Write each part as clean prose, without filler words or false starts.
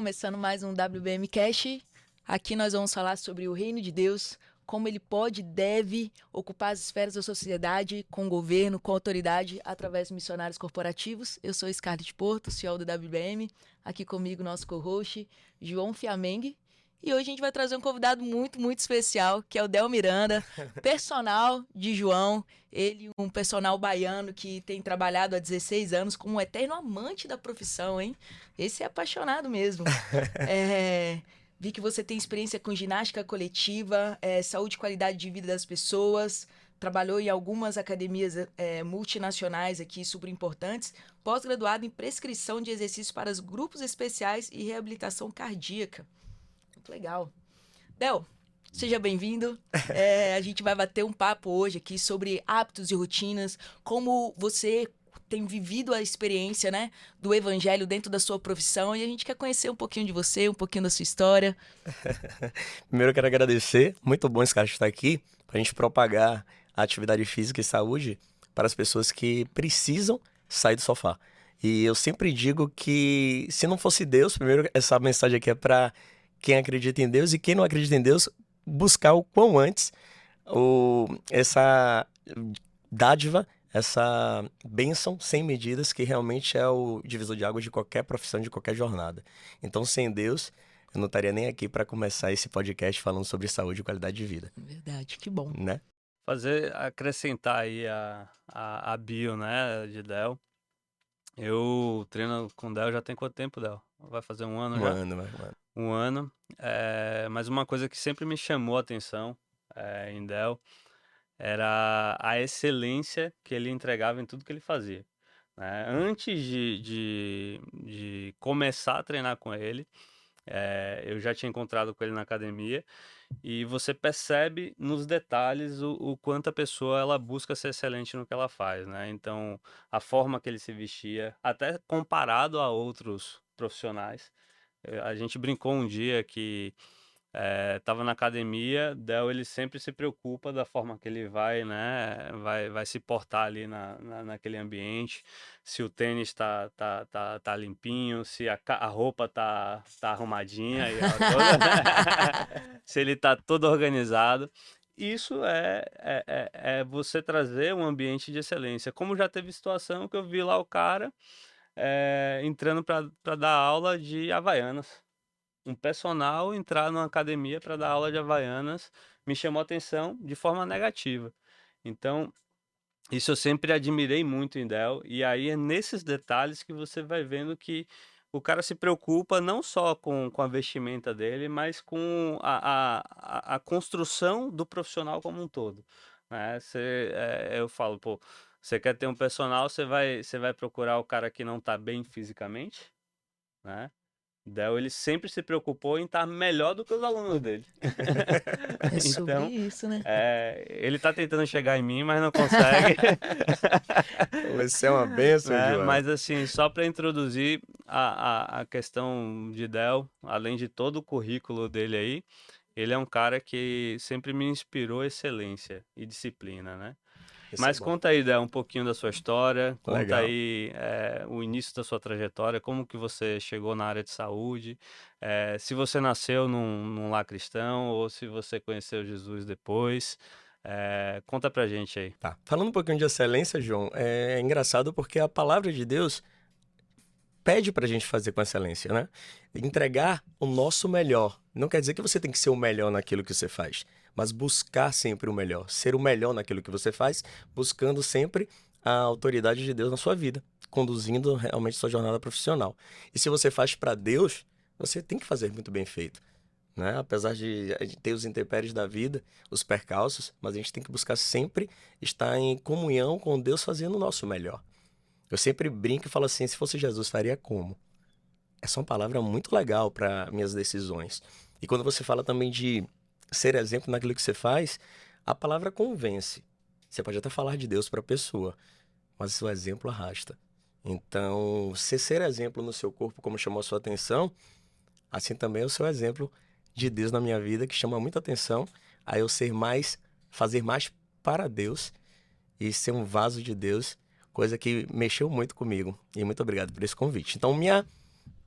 começando mais um WBM Cash. Aqui nós vamos falar sobre o reino de Deus, como ele pode e deve ocupar as esferas da sociedade, com o governo, com a autoridade, através de missionários corporativos. Eu sou Scarlett Porto, CEO do WBM. Aqui comigo nosso co-host, João Fiamengue. E hoje a gente vai trazer um convidado muito especial, que é o Del Miranda, personal de João. Ele, um personal baiano que tem trabalhado há 16 anos como um eterno amante da profissão, hein? Esse é apaixonado mesmo. Vi que você tem experiência com ginástica coletiva, saúde e qualidade de vida das pessoas, trabalhou em algumas academias multinacionais aqui, super importantes, pós-graduado em prescrição de exercícios para os grupos especiais e reabilitação cardíaca. Muito legal. Del, seja bem-vindo. A gente vai bater um papo hoje aqui sobre hábitos e rotinas, como você tem vivido a experiência, né, do evangelho dentro da sua profissão, e a gente quer conhecer um pouquinho de você, um pouquinho da sua história. Primeiro eu quero agradecer, muito bom esse cara estar aqui, para a gente propagar a atividade física e saúde para as pessoas que precisam sair do sofá. E eu sempre digo que se não fosse Deus, primeiro essa mensagem aqui é para quem acredita em Deus, e quem não acredita em Deus, buscar o quão antes essa dádiva, essa bênção sem medidas, que realmente é o divisor de águas de qualquer profissão, de qualquer jornada. Então, sem Deus, eu não estaria nem aqui para começar esse podcast falando sobre saúde e qualidade de vida. Verdade, que bom. Né? Acrescentar aí a bio, né, de Del. Eu treino com Del já tem quanto tempo, Del? Vai fazer um ano já? Mano. Um ano. Mas uma coisa que sempre me chamou a atenção em Del era a excelência que ele entregava em tudo que ele fazia. Né? Antes de começar a treinar com ele, eu já tinha encontrado com ele na academia, e você percebe nos detalhes o quanto a pessoa ela busca ser excelente no que ela faz, né? Então, a forma que ele se vestia, até comparado a outros profissionais. A gente brincou um dia que tava na academia, Del ele sempre se preocupa da forma que ele vai, né? Vai se portar ali naquele ambiente, se o tênis tá limpinho, se a roupa tá arrumadinha, e ela toda, se ele tá todo organizado. Isso é você trazer um ambiente de excelência. Como já teve situação que eu vi lá o cara entrando para dar aula de Havaianas. Um personal entrar numa academia para dar aula de Havaianas me chamou a atenção de forma negativa. Então, isso eu sempre admirei muito em Del, e aí é nesses detalhes que você vai vendo que o cara se preocupa não só com a vestimenta dele, mas com a construção do profissional como um todo. Né? Eu falo, pô, você quer ter um personal, você vai procurar o cara que não está bem fisicamente, né? Del, ele sempre se preocupou em estar melhor do que os alunos dele. É sobre Então, isso, né? ele tá tentando chegar em mim, mas não consegue. Você é uma bênção, Né? João. Mas assim, só para introduzir a questão de Del, além de todo o currículo dele aí, ele é um cara que sempre me inspirou excelência e disciplina, né? Isso Mas é bom. conta aí, Del, um pouquinho da sua história, conta Legal. aí o início da sua trajetória, como que você chegou na área de saúde, se você nasceu num lar cristão ou se você conheceu Jesus depois. Conta pra gente aí. Tá. Falando um pouquinho de excelência, João, é engraçado porque a palavra de Deus pede pra gente fazer com excelência, né? Entregar o nosso melhor. Não quer dizer que você tem que ser o melhor naquilo que você faz, mas buscar sempre o melhor, ser o melhor naquilo que você faz, buscando sempre a autoridade de Deus na sua vida, conduzindo realmente sua jornada profissional. E se você faz para Deus, você tem que fazer muito bem feito, né? Apesar de ter os intempéries da vida, os percalços, mas a gente tem que buscar sempre estar em comunhão com Deus, fazendo o nosso melhor. Eu sempre brinco e falo assim, se fosse Jesus, faria como? Essa é uma palavra muito legal para minhas decisões. E quando você fala também de ser exemplo naquilo que você faz, a palavra convence. Você pode até falar de Deus para a pessoa, mas o seu exemplo arrasta. Então, você ser exemplo no seu corpo, como chamou a sua atenção, assim também é o seu exemplo de Deus na minha vida, que chama muita atenção a eu fazer mais para Deus e ser um vaso de Deus, coisa que mexeu muito comigo. E muito obrigado por esse convite. Então, minha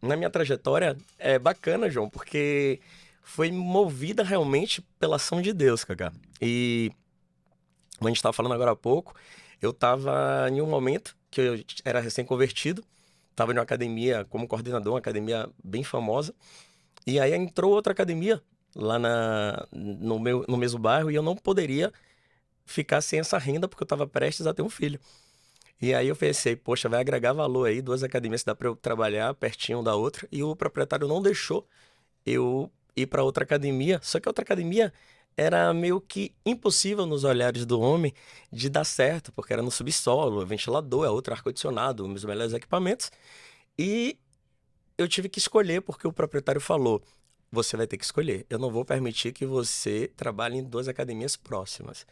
na minha trajetória é bacana, João, porque foi movida realmente pela ação de Deus, Cacá. E como a gente estava falando agora há pouco, eu estava em um momento que eu era recém-convertido, estava em uma academia como coordenador, uma academia bem famosa, e aí entrou outra academia lá no mesmo bairro e eu não poderia ficar sem essa renda porque eu estava prestes a ter um filho. E aí eu pensei, poxa, vai agregar valor aí, duas academias dá para eu trabalhar pertinho da outra, e o proprietário não deixou eu ir para outra academia, só que a outra academia era meio que impossível nos olhares do homem de dar certo, porque era no subsolo, ventilador, é outro ar-condicionado, os melhores equipamentos. E eu tive que escolher porque o proprietário falou: você vai ter que escolher. Eu não vou permitir que você trabalhe em duas academias próximas.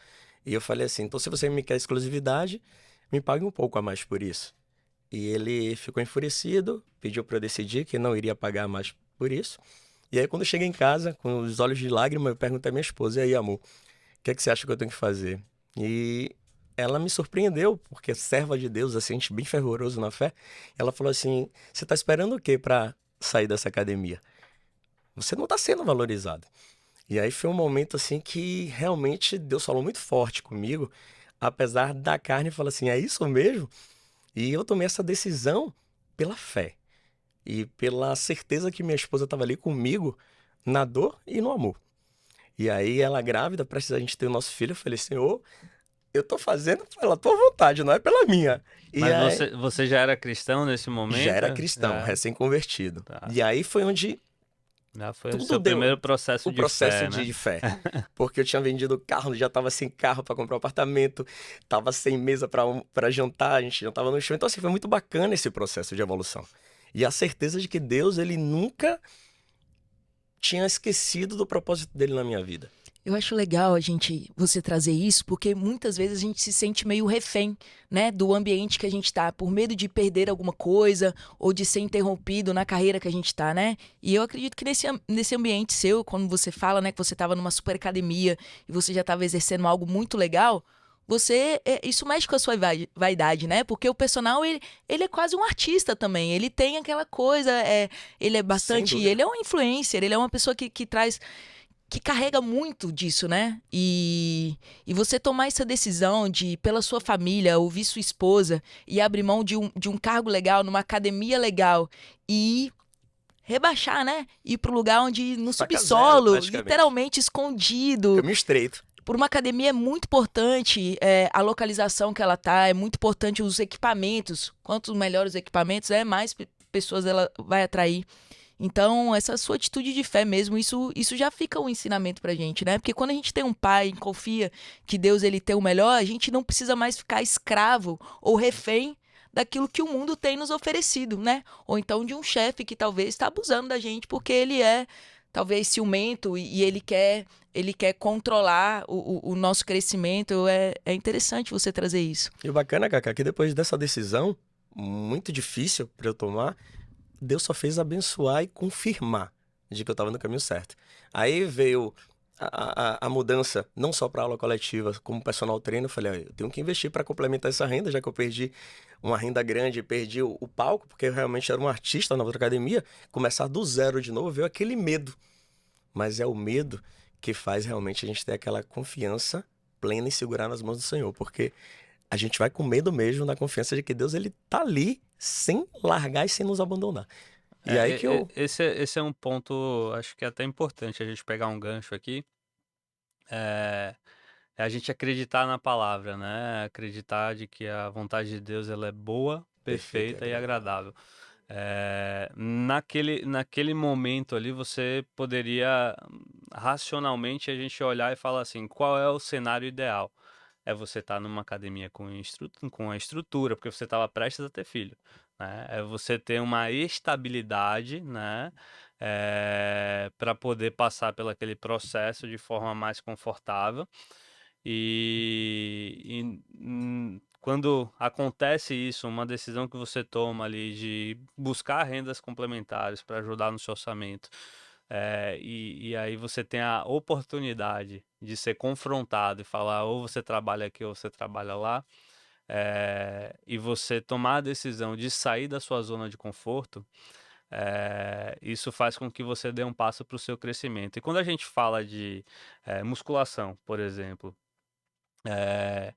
E eu falei assim: então, se você me quer exclusividade, me pague um pouco a mais por isso. E ele ficou enfurecido, pediu para eu decidir que não iria pagar mais por isso. E aí, quando eu cheguei em casa, com os olhos de lágrima, eu perguntei à minha esposa: e aí, amor, o que é que você acha que eu tenho que fazer? E ela me surpreendeu, porque é serva de Deus, assim, gente bem fervoroso na fé. Ela falou assim: você está esperando o quê para sair dessa academia? Você não está sendo valorizado. E aí foi um momento assim que realmente Deus falou muito forte comigo, apesar da carne, falou assim: é isso mesmo? E eu tomei essa decisão pela fé e pela certeza que minha esposa estava ali comigo na dor e no amor. E aí ela grávida, prestes a gente ter o nosso filho, eu falei: Senhor, eu tô fazendo pela tua vontade, não é pela minha. E Mas aí você já era cristão nesse já momento? era cristão, Já, recém-convertido. tá. E aí foi onde Já foi o tudo seu deu primeiro processo o de processo fé, né? de fé. Porque eu tinha vendido o carro, já tava sem carro para comprar um apartamento, tava sem mesa para jantar, a gente jantava no chão. Então, assim, foi muito bacana esse processo de evolução. E a certeza de que Deus, ele nunca tinha esquecido do propósito dele na minha vida. Eu acho legal a gente você trazer isso, porque muitas vezes a gente se sente meio refém, né, do ambiente que a gente tá, por medo de perder alguma coisa ou de ser interrompido na carreira que a gente tá, né? E eu acredito que nesse ambiente seu, quando você fala, né, que você tava numa super academia e você já tava exercendo algo muito legal, isso mexe com a sua vaidade, né? Porque o personal, ele é quase um artista também. Ele tem aquela coisa, ele é Sem bastante, dúvida. ele é um influencer, ele é uma pessoa que traz que carrega muito disso, né? E você tomar essa decisão de, pela sua família, ouvir sua esposa e abrir mão de um cargo legal, numa academia legal e rebaixar, né? Ir para o lugar onde, no Estaca zero, subsolo, praticamente. literalmente escondido, Caminho estreito. por uma academia é muito importante a localização que ela tá, é muito importante os equipamentos. Quanto melhores os equipamentos, mais pessoas ela vai atrair. Então, essa sua atitude de fé mesmo, isso já fica um ensinamento pra gente, né? Porque quando a gente tem um pai e confia que Deus ele tem o melhor, a gente não precisa mais ficar escravo ou refém daquilo que o mundo tem nos oferecido, né? Ou então de um chefe que talvez está abusando da gente porque ele é talvez ciumento e ele quer controlar o nosso crescimento. É interessante você trazer isso. E o bacana, Cacá, que depois dessa decisão, muito difícil para eu tomar, Deus só fez abençoar e confirmar de que eu estava no caminho certo. Aí veio a mudança, não só para aula coletiva, como personal trainer. Eu falei: "Ó, eu tenho que investir para complementar essa renda, já que eu perdi uma renda grande, perdi o palco, porque eu realmente era um artista na outra academia. Começar do zero de novo, veio aquele medo. Mas é o medo que faz realmente a gente ter aquela confiança plena e segurar nas mãos do Senhor, porque a gente vai com medo mesmo, na confiança de que Deus ele tá ali sem largar e sem nos abandonar. E aí que eu Esse é um ponto, acho que é até importante a gente pegar um gancho aqui. É, é a gente acreditar na palavra, né? Acreditar de que a vontade de Deus ela é boa, perfeito e perfeita e agradável. agradável. Naquele momento ali, você poderia racionalmente a gente olhar e falar assim, qual é o cenário ideal? É você estar numa academia com a estrutura, porque você estava prestes a ter filho, né? É você ter uma estabilidade, né? Para poder passar pelo aquele processo de forma mais confortável. Quando acontece isso, uma decisão que você toma ali de buscar rendas complementares para ajudar no seu orçamento, e aí você tem a oportunidade de ser confrontado e falar ou você trabalha aqui ou você trabalha lá, e você tomar a decisão de sair da sua zona de conforto, isso faz com que você dê um passo para o seu crescimento. E quando a gente fala de musculação, por exemplo, eh,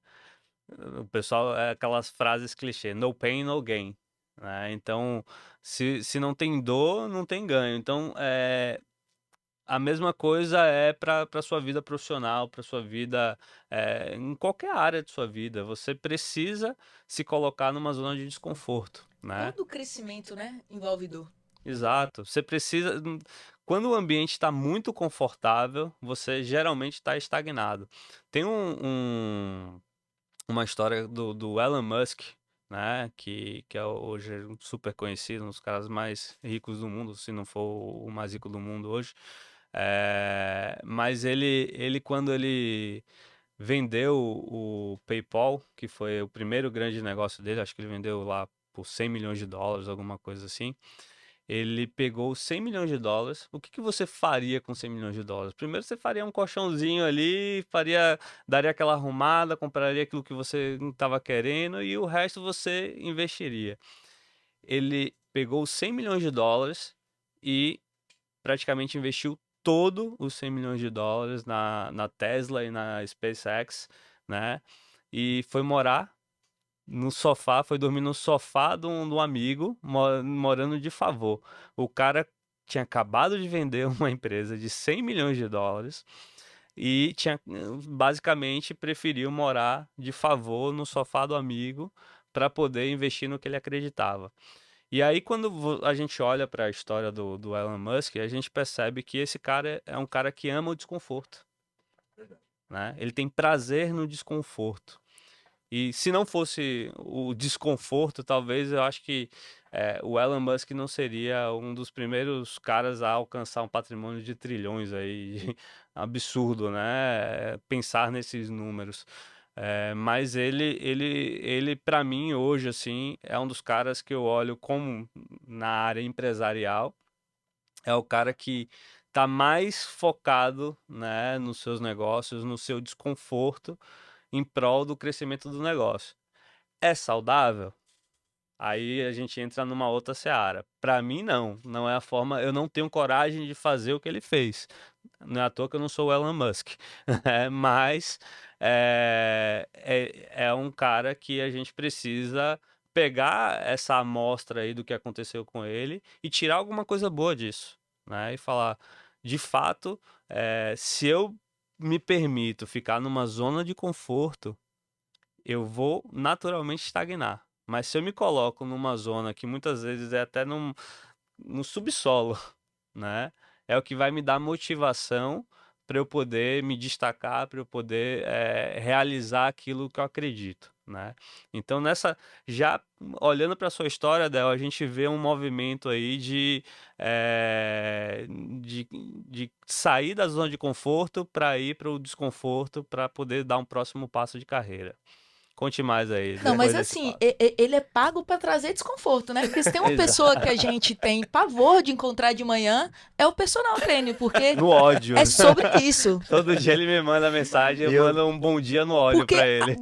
o pessoal, aquelas frases clichê, no pain, no gain, né? Então, se não tem dor, não tem ganho. Então, a mesma coisa é para sua vida profissional, para sua vida, em qualquer área de sua vida. Você precisa se colocar numa zona de desconforto, né? Todo crescimento, né, envolve dor. Exato. Você precisa. Quando o ambiente está muito confortável, você geralmente está estagnado. Tem uma história do Elon Musk, né? Que é hoje um super conhecido, um dos caras mais ricos do mundo, se não for o mais rico do mundo hoje. Mas ele, quando ele vendeu o PayPal, que foi o primeiro grande negócio dele, acho que ele vendeu lá por 100 milhões de dólares, alguma coisa assim. Ele pegou 100 milhões de dólares. O que que você faria com 100 milhões de dólares? Primeiro você faria um colchãozinho ali, daria aquela arrumada, compraria aquilo que você estava querendo e o resto você investiria. Ele pegou 100 milhões de dólares e praticamente investiu todo os 100 milhões de dólares na Tesla e na SpaceX, né? E foi morar no sofá, foi dormir no sofá de um amigo, morando de favor. O cara tinha acabado de vender uma empresa de 100 milhões de dólares e tinha basicamente preferiu morar de favor no sofá do amigo para poder investir no que ele acreditava. E aí, quando a gente olha para a história do Elon Musk, a gente percebe que esse cara é um cara que ama o desconforto, né? Ele tem prazer no desconforto. E se não fosse o desconforto, talvez eu acho que o Elon Musk não seria um dos primeiros caras a alcançar um patrimônio de trilhões aí, absurdo, né? Pensar nesses números. Mas ele para mim hoje assim é um dos caras que eu olho como na área empresarial, é o cara que tá mais focado, né, nos seus negócios, no seu desconforto em prol do crescimento do negócio. É saudável? Aí a gente entra numa outra seara. Para mim, não. Não é a forma. Eu não tenho coragem de fazer o que ele fez. Não é à toa que eu não sou o Elon Musk. Mas é um cara que a gente precisa pegar essa amostra aí do que aconteceu com ele e tirar alguma coisa boa disso, né? E falar, de fato, se eu me permito ficar numa zona de conforto, eu vou naturalmente estagnar. Mas se eu me coloco numa zona que muitas vezes é até no subsolo, né? É o que vai me dar motivação para eu poder me destacar, para eu poder realizar aquilo que eu acredito, né? Então, já olhando para a sua história, Del, a gente vê um movimento aí de sair da zona de conforto para ir para o desconforto, para poder dar um próximo passo de carreira. Conte mais aí, Não, depois mas desse assim, passo. ele é pago pra trazer desconforto, né? Porque se tem uma pessoa que a Exato. gente tem pavor de encontrar de manhã, é o personal trainer, porque No ódio. é sobre isso. Todo dia ele me manda mensagem, E eu eu, mando um bom dia no ódio Porque pra ele.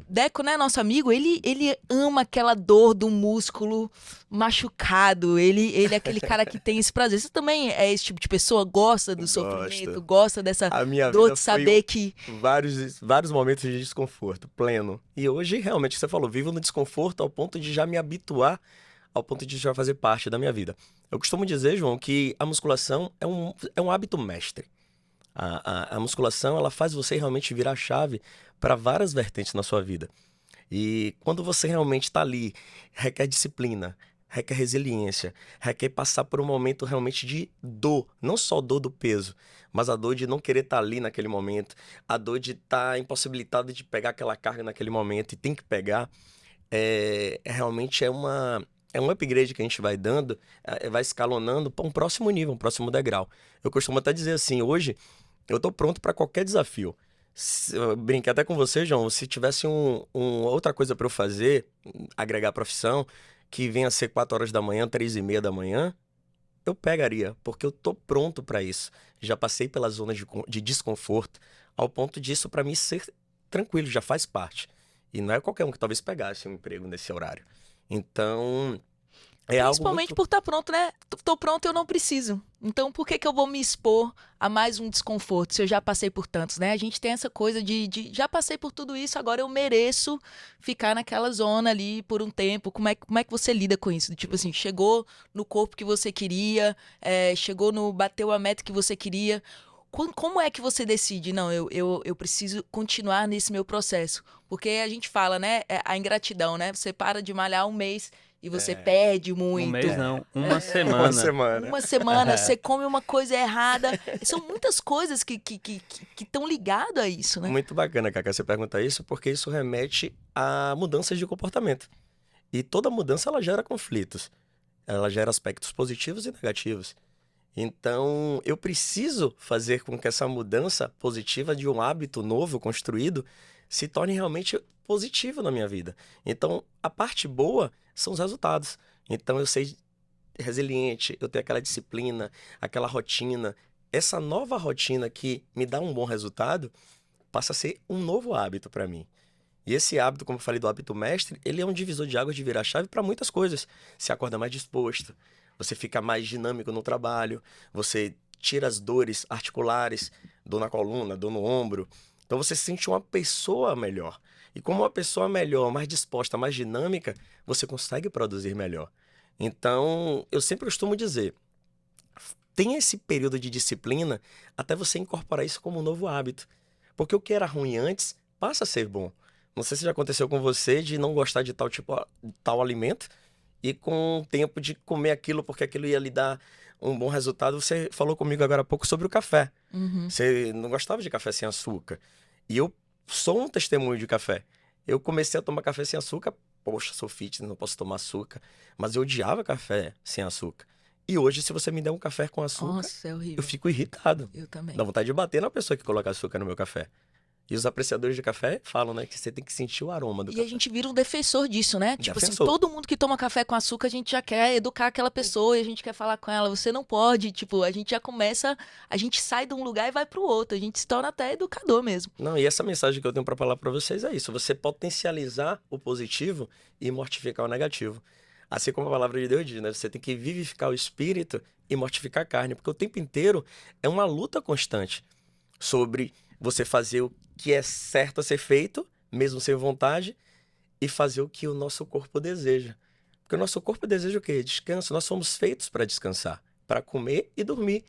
Deco, né, nosso amigo, ele ama aquela dor do músculo machucado, ele é aquele cara que tem esse prazer. Você também é esse tipo de pessoa, gosta do sofrimento, gosto. gosta dessa A minha dor vida de foi saber que... vários momentos de desconforto, pleno. E hoje, realmente, você falou, vivo no desconforto ao ponto de já me habituar, ao ponto de já fazer parte da minha vida. Eu costumo dizer, João, que a musculação é um hábito mestre. A musculação, ela faz você realmente virar a chave para várias vertentes na sua vida. E quando você realmente está ali, requer disciplina, requer resiliência, requer passar por um momento realmente de dor, não só dor do peso, mas a dor de não querer estar ali naquele momento, a dor de estar impossibilitado de pegar aquela carga naquele momento e tem que pegar, realmente é um upgrade que a gente vai dando, vai escalonando para um próximo nível, um próximo degrau. Eu costumo até dizer assim, hoje eu estou pronto para qualquer desafio. Eu brinquei até com você, João, se tivesse outra coisa para eu fazer, agregar profissão, que venha a ser 4 horas da manhã, 3:30 da manhã, eu pegaria, porque eu tô pronto para isso. Já passei pelas zonas de desconforto, ao ponto disso para mim ser tranquilo, já faz parte. E não é qualquer um que talvez pegasse um emprego nesse horário. Então, É algo Principalmente muito... por estar pronto, né? Tô pronto, eu não preciso. Então, por que que eu vou me expor a mais um desconforto se eu já passei por tantos, né? A gente tem essa coisa de já passei por tudo isso, agora eu mereço ficar naquela zona ali por um tempo. Como é que você lida com isso? Tipo assim, chegou no corpo que você queria, chegou no, bateu a meta que você queria. Como é que você decide? Não, eu preciso continuar nesse meu processo. Porque a gente fala, né? A ingratidão, né? Você para de malhar um mês e você É, perde Um mês muito. não, uma uma semana. semana. Uma semana É, você come uma coisa errada. São muitas coisas que estão ligadas a isso, né? Muito bacana, Cacá, você perguntar isso, porque isso remete a mudanças de comportamento. E toda mudança, ela gera conflitos. Ela gera aspectos positivos e negativos. Então, eu preciso fazer com que essa mudança positiva de um hábito novo construído se torne realmente positivo na minha vida. Então, a parte boa são os resultados. Então, eu sei resiliente, eu tenho aquela disciplina, aquela rotina. Essa nova rotina que me dá um bom resultado passa a ser um novo hábito para mim. E esse hábito, como eu falei do hábito mestre, ele é um divisor de águas de virar chave para muitas coisas. Você acorda mais disposto, você fica mais dinâmico no trabalho, você tira as dores articulares, dor na coluna, dor no ombro. Então você se sente uma pessoa melhor. E como uma pessoa melhor, mais disposta, mais dinâmica, você consegue produzir melhor. Então, eu sempre costumo dizer, tem esse período de disciplina até você incorporar isso como um novo hábito. Porque o que era ruim antes passa a ser bom. Não sei se já aconteceu com você de não gostar de tal tipo, tal alimento e com o tempo de comer aquilo porque aquilo ia lhe dar um bom resultado. Você falou comigo agora há pouco sobre o café. Uhum. Você não gostava de café sem açúcar. E eu sou um testemunho de café. Eu comecei a tomar café sem açúcar. Poxa, sou fitness, não posso tomar açúcar. Mas eu odiava café sem açúcar. E hoje, se você me der um café com açúcar, Nossa, é eu horrível. fico irritado. Eu também. Dá vontade de bater na pessoa que coloca açúcar no meu café. E os apreciadores de café falam, né, que você tem que sentir o aroma do E a café. gente vira um defensor disso, né? Tipo assim, Defensor. todo mundo que toma café com açúcar, a gente já quer educar aquela pessoa e a gente quer falar com ela, você não pode, tipo, a gente já começa, a gente sai de um lugar e vai pro outro, a gente se torna até educador mesmo. Não, e essa mensagem que eu tenho para falar para vocês é isso. Você potencializar o positivo e mortificar o negativo. Assim como a palavra de Deus diz, né? Você tem que vivificar o espírito e mortificar a carne. Porque o tempo inteiro é uma luta constante sobre você fazer o que é certo a ser feito, mesmo sem vontade, e fazer o que o nosso corpo deseja. Porque o nosso corpo deseja o quê? Descanso. Nós somos feitos para descansar, para comer e dormir.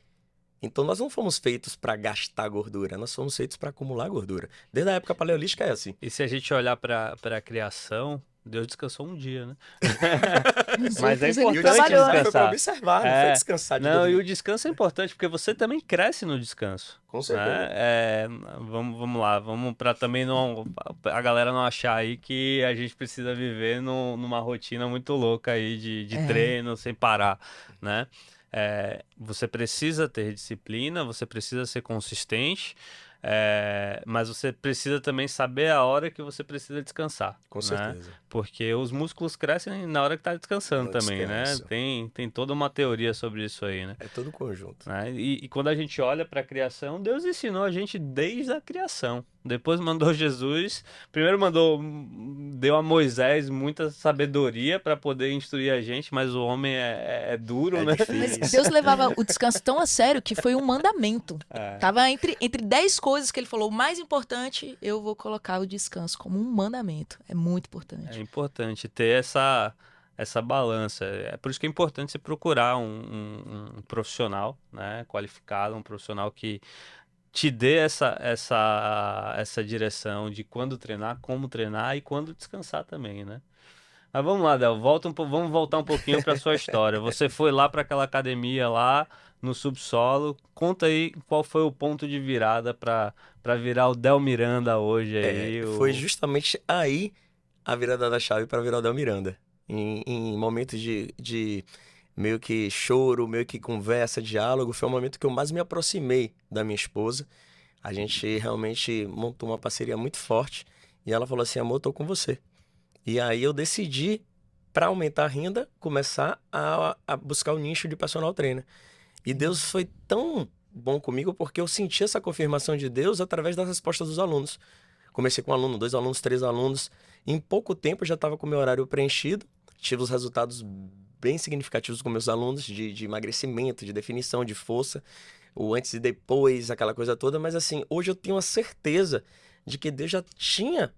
Então nós não fomos feitos para gastar gordura, nós fomos feitos para acumular gordura. Desde a época paleolítica é assim. e se a gente olhar para a criação, Deus descansou um dia, né? Com Mas é certeza ele E o importante trabalhou, né? descanso foi para descansar. observar, não foi É, descansar de não, e o dormir. descanso é importante porque você também cresce no descanso. Com certeza. Né? Vamos lá, vamos para também não a galera não achar aí que a gente precisa viver numa rotina muito louca aí de É. treino sem parar, né? Você precisa ter disciplina, você precisa ser consistente, mas você precisa também saber a hora que você precisa descansar, Com né? certeza. Porque os músculos crescem na hora que tá descansando No também, né? descanso. Tem toda uma teoria sobre isso aí, né? É todo um conjunto. Né? E quando a gente olha para a criação, Deus ensinou a gente desde a criação. Depois mandou Jesus, primeiro deu a Moisés muita sabedoria para poder instruir a gente, mas o homem é duro, É né? Mas difícil. Deus levava o descanso tão a sério que foi um mandamento. É. Tava entre 10 coisas que ele falou, o mais importante, eu vou colocar o descanso como um mandamento. É muito É importante. importante ter essa balança. É por isso que é importante você procurar um profissional, né, qualificado, um profissional que te dê essa direção de quando treinar, como treinar e quando descansar também, né? Mas vamos lá, Del, vamos voltar um pouquinho para sua história. Você foi lá para aquela academia lá no subsolo. Conta aí qual foi o ponto de virada para virar o Del Miranda hoje aí. Foi justamente aí a virada da chave para virar o Del Miranda. Em momentos de meio que choro, meio que conversa, diálogo, foi o momento que eu mais me aproximei da minha esposa. A gente realmente montou uma parceria muito forte e ela falou assim: amor, eu tô com você. E aí eu decidi, para aumentar a renda, começar a buscar o nicho de personal trainer. E Deus foi tão bom comigo porque eu senti essa confirmação de Deus através das respostas dos alunos. Comecei com um aluno, 2 alunos, 3 alunos. Em pouco tempo eu já estava com o meu horário preenchido. Tive os resultados bem significativos com meus alunos de emagrecimento, de definição, de força, o antes e depois, aquela coisa toda. Mas assim, hoje eu tenho a certeza de que Deus já tinha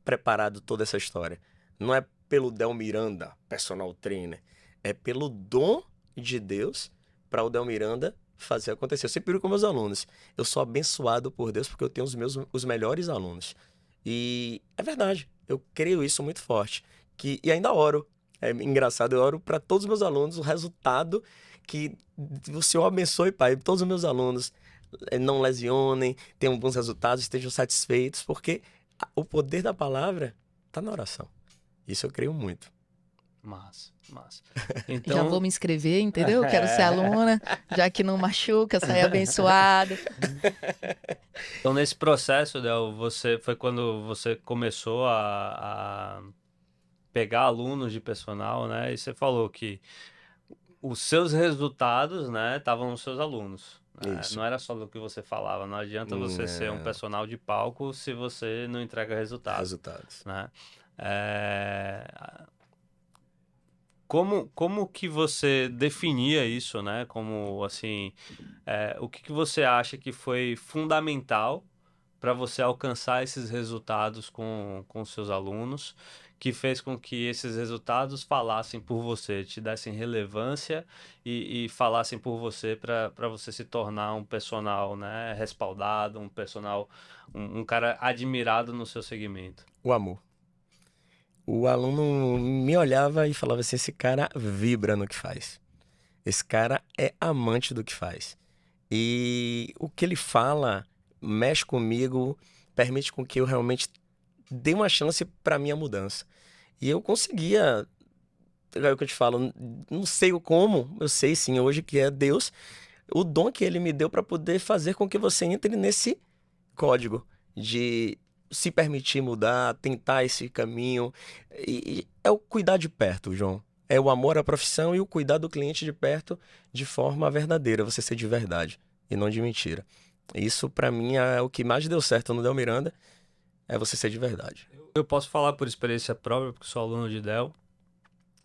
preparado toda essa história. Não é pelo Del Miranda, personal trainer, é pelo dom de Deus para o Del Miranda fazer acontecer. Eu sempre digo com meus alunos, eu sou abençoado por Deus porque eu tenho os melhores alunos. E é verdade, eu creio isso muito forte. E ainda oro. É engraçado, eu oro para todos os meus alunos, o resultado que o Senhor abençoe, Pai, todos os meus alunos não lesionem, tenham bons resultados, estejam satisfeitos, porque o poder da palavra está na oração. Isso eu creio muito. Massa, massa. Já Então, vou me inscrever, entendeu? Quero ser aluna, já que não machuca, sair abençoada. então nesse processo, Del, foi quando você começou a pegar alunos de personal, né? E você falou que os seus resultados, né, estavam nos seus alunos. Né? Isso. Não era só do que você falava. Não adianta você ser um Não. personal de palco se você não entrega resultados. Né? Como que você definia isso, né? Como, assim, o que você acha que foi fundamental para você alcançar esses resultados com seus alunos, que fez com que esses resultados falassem por você, te dessem relevância e falassem por você para você se tornar um personal, né, respaldado, um personal, um cara admirado no seu segmento? O amor. O aluno me olhava e falava assim, esse cara vibra no que faz. Esse cara é amante do que faz. E o que ele fala mexe comigo, permite com que eu realmente dê uma chance para minha mudança. E eu conseguia, é o que eu te falo, não sei o como, eu sei sim hoje que é Deus, o dom que ele me deu para poder fazer com que você entre nesse código de se permitir mudar, tentar esse caminho. E é o cuidar de perto, João. É o amor à profissão e o cuidar do cliente de perto de forma verdadeira, você ser de verdade e não de mentira. Isso, para mim, é o que mais deu certo no Del Miranda, é você ser de verdade. Eu posso falar por experiência própria, porque sou aluno de Del,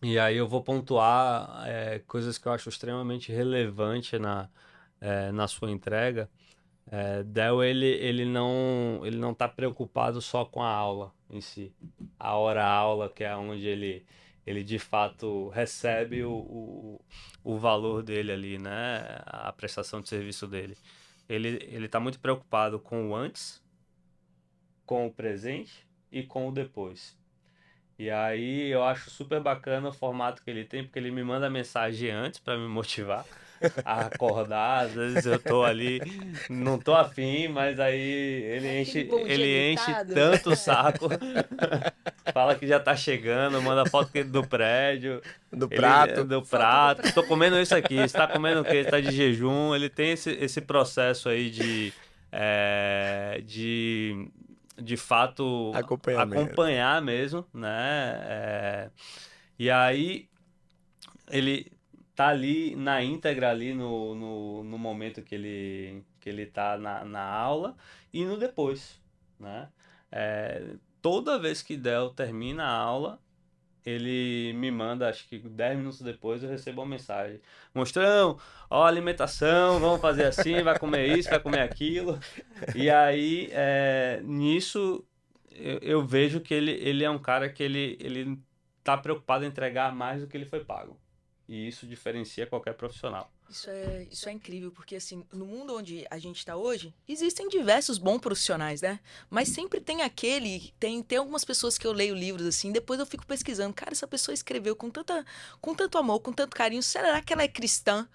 e aí eu vou pontuar coisas que eu acho extremamente relevante na sua entrega. Del, ele não tá preocupado só com a aula em si. A hora-aula, que é onde ele de fato recebe o valor dele ali, né? A prestação de serviço dele. Ele tá muito preocupado com o antes, com o presente e com o depois. E aí eu acho super bacana o formato que ele tem, porque ele me manda mensagem antes para me motivar a acordar. Às vezes eu tô ali, não tô afim, mas aí ele enche, Aquele bom dia ele enche deitado. tanto o saco. Fala que já tá chegando, manda foto do prédio. Do prato. Do Foto do prato. Tô comendo isso aqui. Você tá comendo o quê? Você tá de jejum. Ele tem esse processo aí de fato acompanhar mesmo, né? E aí ele tá ali na íntegra ali no momento que ele tá na aula e no depois, né? Toda vez que Del termina a aula, ele me manda, acho que 10 minutos depois eu recebo uma mensagem. Monstrão, ó, alimentação, vamos fazer assim, vai comer isso, vai comer aquilo. E aí, nisso, eu vejo que ele é um cara que ele tá preocupado em entregar mais do que ele foi pago. E isso diferencia qualquer profissional. Isso é incrível, porque assim, no mundo onde a gente está hoje, existem diversos bons profissionais, né? Mas sempre tem tem algumas pessoas que eu leio livros assim, depois eu fico pesquisando, cara, essa pessoa escreveu com tanto amor, com tanto carinho, será que ela é cristã?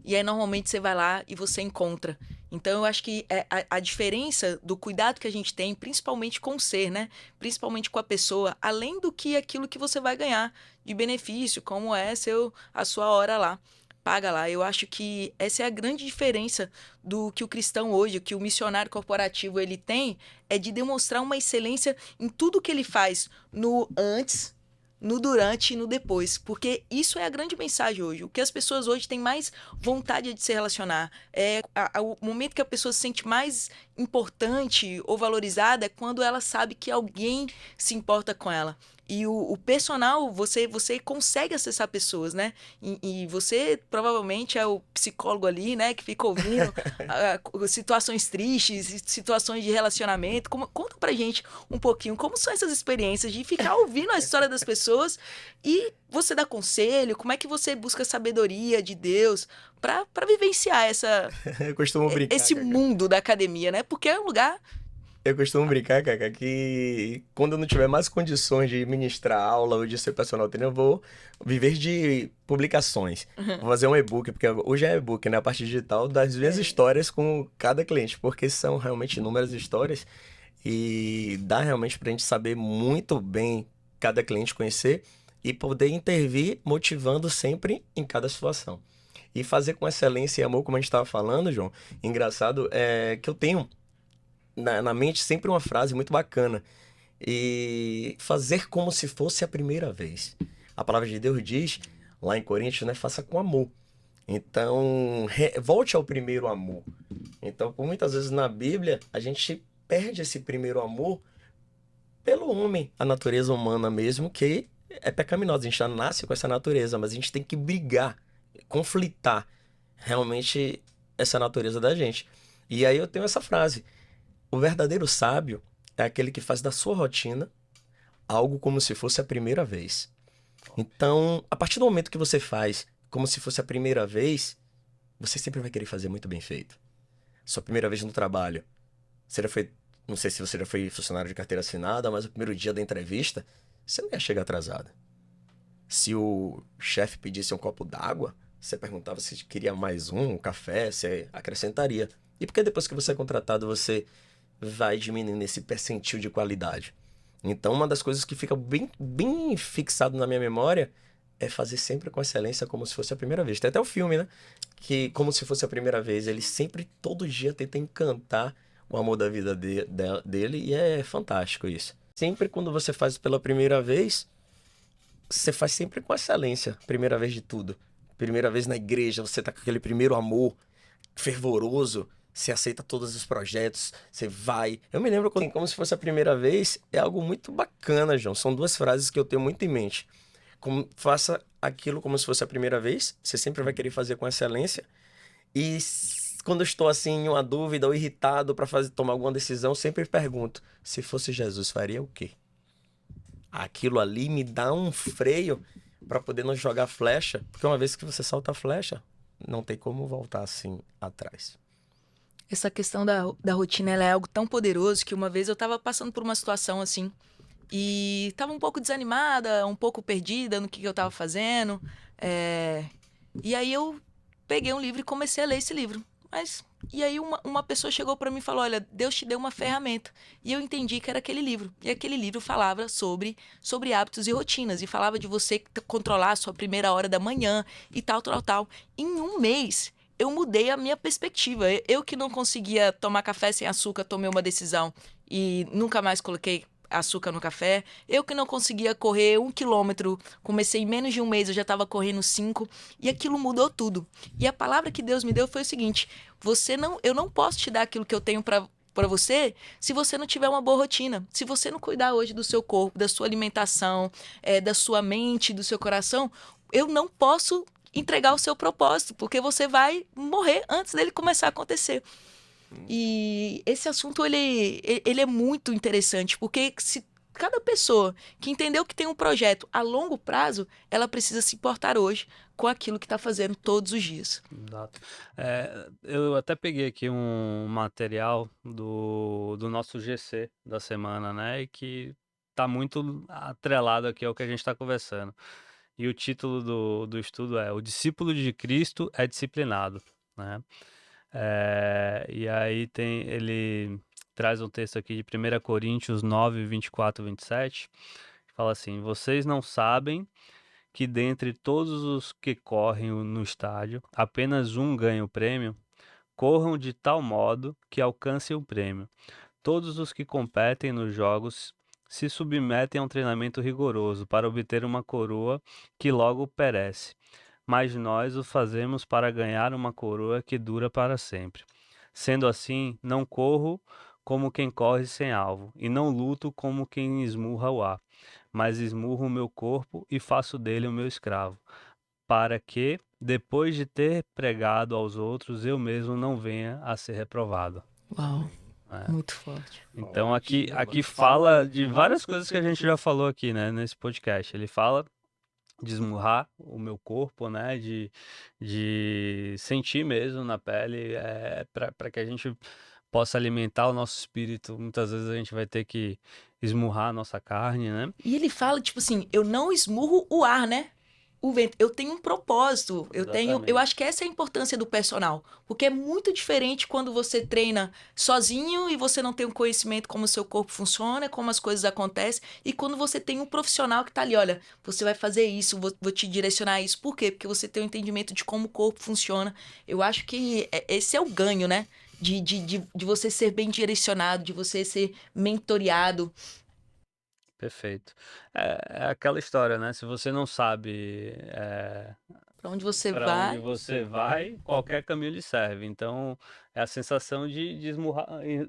E aí normalmente você vai lá e você encontra. Então eu acho que a diferença do cuidado que a gente tem, principalmente com o ser, né? Principalmente com a pessoa, além do que aquilo que você vai ganhar de benefício, como é a sua hora lá. Paga lá. Eu acho que essa é a grande diferença do que o cristão hoje, que o missionário corporativo ele tem, é de demonstrar uma excelência em tudo que ele faz no antes, no durante e no depois, porque isso é a grande mensagem hoje. O que as pessoas hoje têm mais vontade de se relacionar é o momento que a pessoa se sente mais importante ou valorizada é quando ela sabe que alguém se importa com ela. E o personal, você consegue acessar pessoas, né? E você provavelmente é o psicólogo ali, né? Que fica ouvindo situações tristes, situações de relacionamento. Conta pra gente um pouquinho como são essas experiências de ficar ouvindo a história das pessoas e você dá conselho, como é que você busca sabedoria de Deus para vivenciar Eu costumo brincar, esse Cacá. mundo da academia, né? Porque é um lugar. Eu costumo brincar, Cacá, que quando eu não tiver mais condições de ministrar aula ou de ser personal trainer, eu vou viver de publicações. Vou fazer um e-book, porque hoje é e-book, né? A parte digital das minhas É, histórias com cada cliente, porque são realmente inúmeras histórias e dá realmente pra gente saber muito bem cada cliente, conhecer e poder intervir motivando sempre em cada situação. E fazer com excelência e amor, como a gente estava falando, João, engraçado é que eu tenho na mente sempre uma frase muito bacana. E fazer como se fosse a primeira vez. A palavra de Deus diz, lá em Coríntios, né? Faça com amor. Então, volte ao primeiro amor. Então, por muitas vezes na Bíblia, a gente perde esse primeiro amor pelo homem, a natureza humana mesmo, que é pecaminosa. A gente já nasce com essa natureza, mas a gente tem que brigar, conflitar realmente essa natureza da gente. E aí eu tenho essa frase: o verdadeiro sábio é aquele que faz da sua rotina algo como se fosse a primeira vez. Então, a partir do momento que você faz como se fosse a primeira vez, você sempre vai querer fazer muito bem feito. Sua primeira vez no trabalho. Você já foi, não sei se você já foi funcionário de carteira assinada, mas o primeiro dia da entrevista, você não ia chegar atrasado. Se o chefe pedisse um copo d'água, você perguntava se queria mais um café, você acrescentaria. E porque depois que você é contratado, você vai diminuindo esse percentil de qualidade. Então, uma das coisas que fica bem fixado na minha memória é fazer sempre com excelência como se fosse a primeira vez. Tem até o filme, né? Que, como se fosse a primeira vez, ele sempre, todo dia, tenta encantar o amor da vida dele e é fantástico isso. Sempre quando você faz pela primeira vez, você faz sempre com excelência, primeira vez de tudo. Primeira vez na igreja, você tá com aquele primeiro amor fervoroso, você aceita todos os projetos, você vai. Eu me lembro como se fosse a primeira vez, é algo muito bacana, João. São duas frases que eu tenho muito em mente. Como, faça aquilo como se fosse a primeira vez, você sempre vai querer fazer com excelência. E quando eu estou assim, em uma dúvida ou irritado para tomar alguma decisão, sempre pergunto: se fosse Jesus, faria o quê? Aquilo ali me dá um freio para poder não jogar flecha, porque uma vez que você solta a flecha, não tem como voltar assim atrás. essa questão da rotina ela é algo tão poderoso que uma vez eu tava passando por uma situação assim e tava um pouco desanimada, um pouco perdida no que eu tava fazendo. é, E aí eu peguei um livro e comecei a ler esse livro. Mas e aí uma pessoa chegou para mim e falou: "Olha, Deus te deu uma ferramenta". E eu entendi que era aquele livro. E aquele livro falava sobre hábitos e rotinas e falava de você controlar a sua primeira hora da manhã e tal, tal, tal. Em um mês eu mudei a minha perspectiva. Eu que não conseguia tomar café sem açúcar, tomei uma decisão e nunca mais coloquei açúcar no café. Eu que não conseguia correr 1 quilômetro, comecei em menos de um mês, eu já estava correndo 5 e aquilo mudou tudo. E a palavra que Deus me deu foi o seguinte: eu não posso te dar aquilo que eu tenho para você se você não tiver uma boa rotina. Se você não cuidar hoje do seu corpo, da sua alimentação, da sua mente, do seu coração, eu não posso entregar o seu propósito, porque você vai morrer antes dele começar a acontecer. E esse assunto ele é muito interessante, porque se cada pessoa que entendeu que tem um projeto a longo prazo, ela precisa se importar hoje com aquilo que está fazendo todos os dias. Exato. Eu até peguei aqui um material do nosso GC da semana, né? E que tá muito atrelado aqui ao que a gente está conversando. E o título do estudo é: O discípulo de Cristo é disciplinado, né? E aí ele traz um texto aqui de 1 Coríntios 9, 24 e 27, que fala assim: Vocês não sabem que dentre todos os que correm no estádio, apenas um ganha o prêmio? Corram de tal modo que alcancem o prêmio. Todos os que competem nos jogos se submetem a um treinamento rigoroso para obter uma coroa que logo perece. Mas nós o fazemos para ganhar uma coroa que dura para sempre. Sendo assim, não corro como quem corre sem alvo, e não luto como quem esmurra o ar, mas esmurro o meu corpo e faço dele o meu escravo, para que, depois de ter pregado aos outros, eu mesmo não venha a ser reprovado. Uau, É. muito forte. Então aqui fala de várias coisas que a gente já falou aqui, né, nesse podcast. Ele fala de esmurrar o meu corpo, né, de sentir mesmo na pele, para que a gente possa alimentar o nosso espírito. Muitas vezes a gente vai ter que esmurrar a nossa carne, né? E ele fala, tipo assim, eu não esmurro o ar, né? O vento. Eu tenho um propósito. Eu Exatamente. acho que essa é a importância do personal. Porque é muito diferente quando você treina sozinho e você não tem um conhecimento como o seu corpo funciona, como as coisas acontecem. E quando você tem um profissional que tá ali, olha, você vai fazer isso, vou te direcionar a isso. Por quê? Porque você tem um entendimento de como o corpo funciona. Eu acho que esse é o ganho, né? De você ser bem direcionado, de você ser mentoreado. Perfeito. É aquela história, né? Se você não sabe Pra onde você para onde vai. você vai, qualquer caminho lhe serve. Então, é a sensação de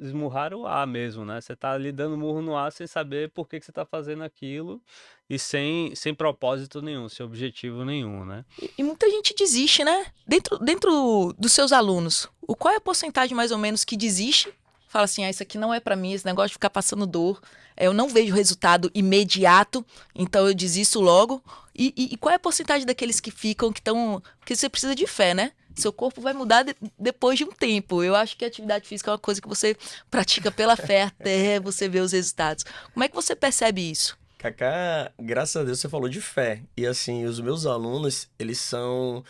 esmurrar o ar mesmo, né? Você tá ali dando murro no ar sem saber por que que você tá fazendo aquilo e sem propósito nenhum, sem objetivo nenhum, né? E muita gente desiste, né? Dentro dos seus alunos, qual é a porcentagem mais ou menos que desiste? Fala assim, isso aqui não é pra mim, esse negócio de ficar passando dor, eu não vejo resultado imediato, então eu desisto logo. E qual é a porcentagem daqueles que ficam, que estão... Porque você precisa de fé, né? Seu corpo vai mudar depois de um tempo. Eu acho que a atividade física é uma coisa que você pratica pela fé até você ver os resultados. Como é que você percebe isso? Kaká, graças a Deus você falou de fé. E assim, os meus alunos, eles são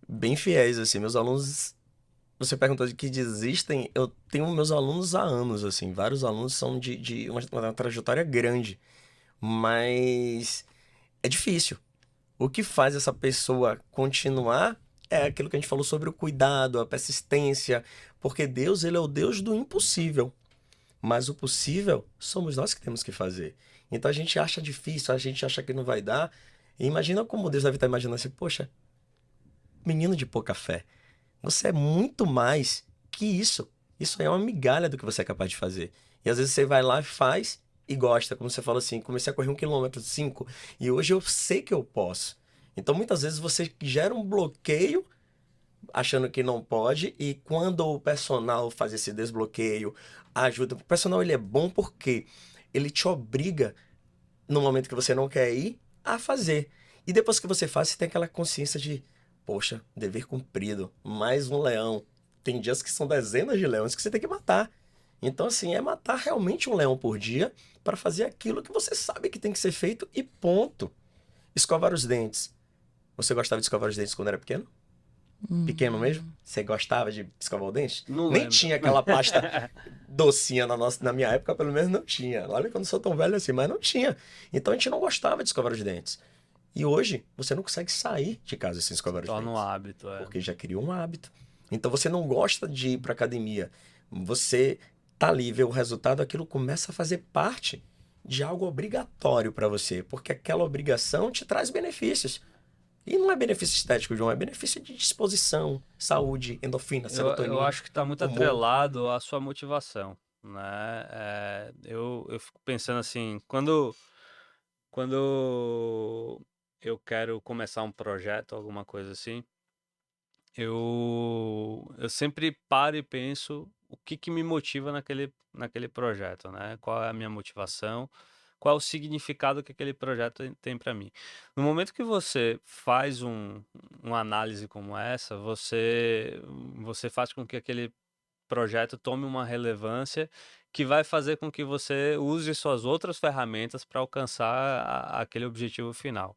bem fiéis, assim. Meus alunos, você perguntou de que desistem, eu tenho meus alunos há anos, assim. Vários alunos são de uma trajetória grande. Mas é difícil. O que faz essa pessoa continuar é aquilo que a gente falou sobre o cuidado, a persistência. Porque Deus, ele é o Deus do impossível. Mas o possível somos nós que temos que fazer. Então a gente acha difícil, a gente acha que não vai dar. E imagina como Deus deve estar imaginando assim, poxa, menino de pouca fé, você é muito mais que isso. Isso é uma migalha do que você é capaz de fazer. E às vezes você vai lá e faz e gosta. Como você falou assim, comecei a correr 1 quilômetro, 5, e hoje eu sei que eu posso. Então muitas vezes você gera um bloqueio achando que não pode, e quando o personal faz esse desbloqueio, ajuda. O personal ele é bom porque ele te obriga, no momento que você não quer ir, a fazer. E depois que você faz, você tem aquela consciência de, poxa, dever cumprido, mais um leão. Tem dias que são dezenas de leões que você tem que matar. Então, assim, é matar realmente um leão por dia para fazer aquilo que você sabe que tem que ser feito e ponto. Escovar os dentes. Você gostava de escovar os dentes quando era pequeno? Pequeno mesmo? Você gostava de escovar o dente? Não Nem lembro. tinha aquela pasta docinha na minha época, pelo menos não tinha. Olha que eu não sou tão velho assim, mas não tinha. Então a gente não gostava de escovar os dentes. E hoje, você não consegue sair de casa sem escovar os Torna um dentes. hábito, Porque já criou um hábito. Então você não gosta de ir para academia. Você tá ali, vê o resultado, aquilo começa a fazer parte de algo obrigatório para você. Porque aquela obrigação te traz benefícios. E não é benefício estético, João, é benefício de disposição, saúde, endorfina, Eu serotonina, acho que está muito humor. atrelado à sua motivação, né? Eu fico pensando assim, quando eu quero começar um projeto, alguma coisa assim, eu sempre paro e penso o que que me motiva naquele projeto, né? Qual é a minha motivação? Qual é o significado que aquele projeto tem para mim? No momento que você faz uma análise como essa, você faz com que aquele projeto tome uma relevância que vai fazer com que você use suas outras ferramentas para alcançar aquele objetivo final.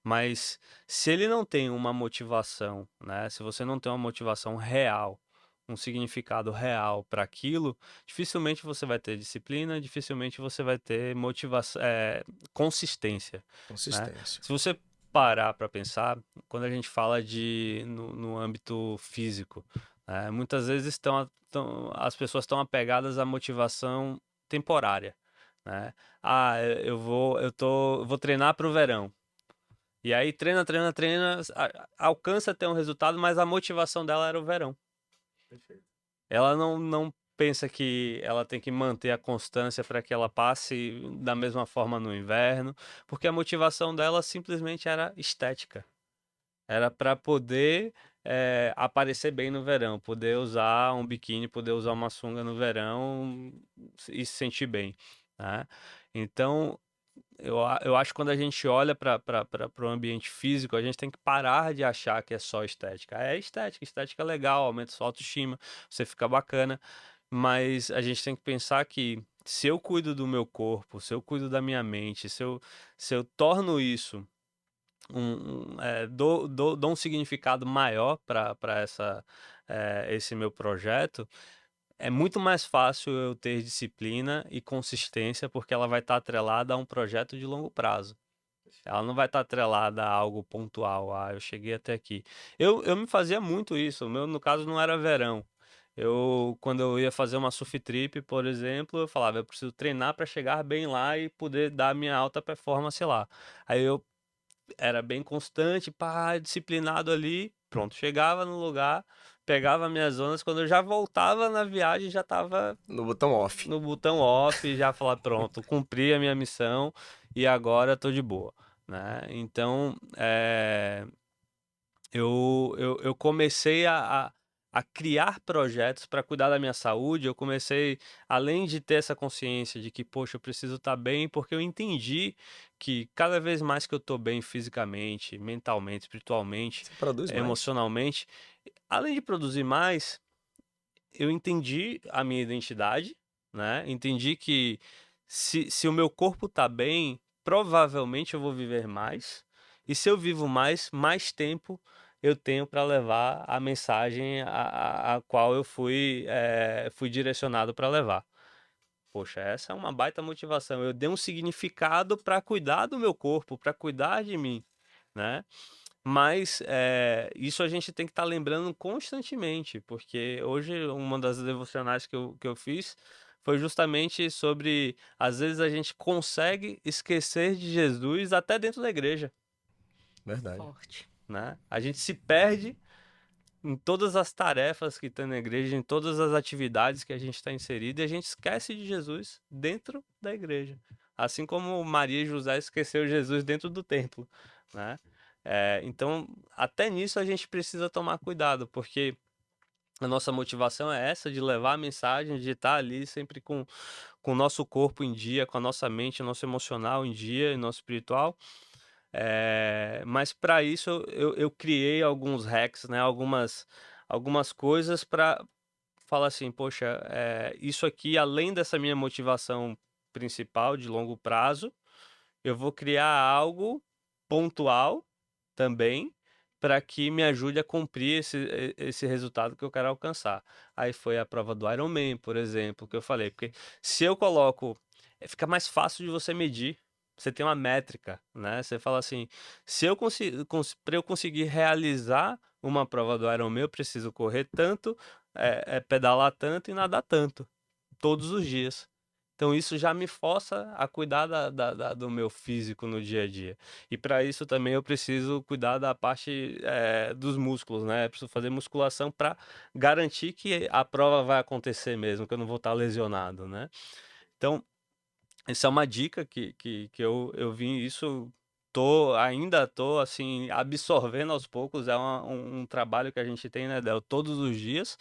Mas se ele não tem uma motivação, né? Se você não tem uma motivação real, um significado real para aquilo, dificilmente você vai ter disciplina, dificilmente você vai ter motivação, consistência, né? Consistência. Se você parar para pensar, quando a gente fala no âmbito físico, muitas vezes as pessoas estão apegadas à motivação temporária, né? Ah, eu vou treinar para o verão. E aí treina, treina, treina, alcança até um resultado, mas a motivação dela era o verão. Perfeito. Ela não pensa que ela tem que manter a constância para que ela passe da mesma forma no inverno, porque a motivação dela simplesmente era estética. Era para poder aparecer bem no verão, poder usar um biquíni, poder usar uma sunga no verão e se sentir bem, né? Então, eu acho que quando a gente olha para o ambiente físico, a gente tem que parar de achar que é só estética. É estética, estética é legal, aumenta sua autoestima, você fica bacana, mas a gente tem que pensar que se eu cuido do meu corpo, se eu cuido da minha mente, se eu torno isso dou um significado maior para esse meu projeto, é muito mais fácil eu ter disciplina e consistência, porque ela vai estar atrelada a um projeto de longo prazo. Ela não vai estar atrelada a algo pontual. Eu cheguei até aqui. Eu me fazia muito isso. O meu, no caso, não era verão. Quando eu ia fazer uma surf trip, por exemplo, eu falava, eu preciso treinar para chegar bem lá e poder dar a minha alta performance lá. Aí eu era bem constante, pá, disciplinado ali. Pronto, chegava no lugar, pegava minhas zonas. Quando eu já voltava na viagem, já estava No botão off. no botão off, já falar, pronto, cumpri a minha missão e agora tô de boa, né? Então, eu comecei a criar projetos para cuidar da minha saúde. Eu comecei, além de ter essa consciência de que, poxa, eu preciso estar bem, porque eu entendi que cada vez mais que eu estou bem fisicamente, mentalmente, espiritualmente, Você produz mais. emocionalmente, além de produzir mais, eu entendi a minha identidade, né? Entendi que se o meu corpo tá bem, provavelmente eu vou viver mais. E se eu vivo mais, mais tempo eu tenho para levar a mensagem a qual eu fui direcionado para levar. Poxa, essa é uma baita motivação. Eu dei um significado para cuidar do meu corpo, para cuidar de mim, né? Mas isso a gente tem que estar lembrando constantemente, porque hoje uma das devocionais que eu fiz foi justamente sobre, às vezes a gente consegue esquecer de Jesus até dentro da igreja, Verdade. Forte. né? A gente se perde em todas as tarefas que tem na igreja, em todas as atividades que a gente está inserido, e a gente esquece de Jesus dentro da igreja. Assim como Maria e José esqueceu Jesus dentro do templo, né? Então, até nisso a gente precisa tomar cuidado, porque a nossa motivação é essa, de levar a mensagem, de estar ali sempre com o nosso corpo em dia, com a nossa mente, nosso emocional em dia, e nosso espiritual. Mas para isso eu criei alguns hacks, né? Algumas coisas para falar assim, poxa, isso aqui, além dessa minha motivação principal de longo prazo, eu vou criar algo pontual também para que me ajude a cumprir esse resultado que eu quero alcançar. Aí foi a prova do Ironman, por exemplo, que eu falei, porque se eu coloco, fica mais fácil de você medir. Você tem uma métrica, né? Você fala assim, se eu para eu conseguir realizar uma prova do Ironman, eu preciso correr tanto, pedalar tanto e nadar tanto, todos os dias. Então isso já me força a cuidar do meu físico no dia a dia. E para isso também eu preciso cuidar da parte dos músculos, né? Eu preciso fazer musculação para garantir que a prova vai acontecer mesmo, que eu não vou estar lesionado, né? Então, essa é uma dica que eu vim, isso ainda tô assim, absorvendo aos poucos. É um trabalho que a gente tem, né, Del, todos os dias,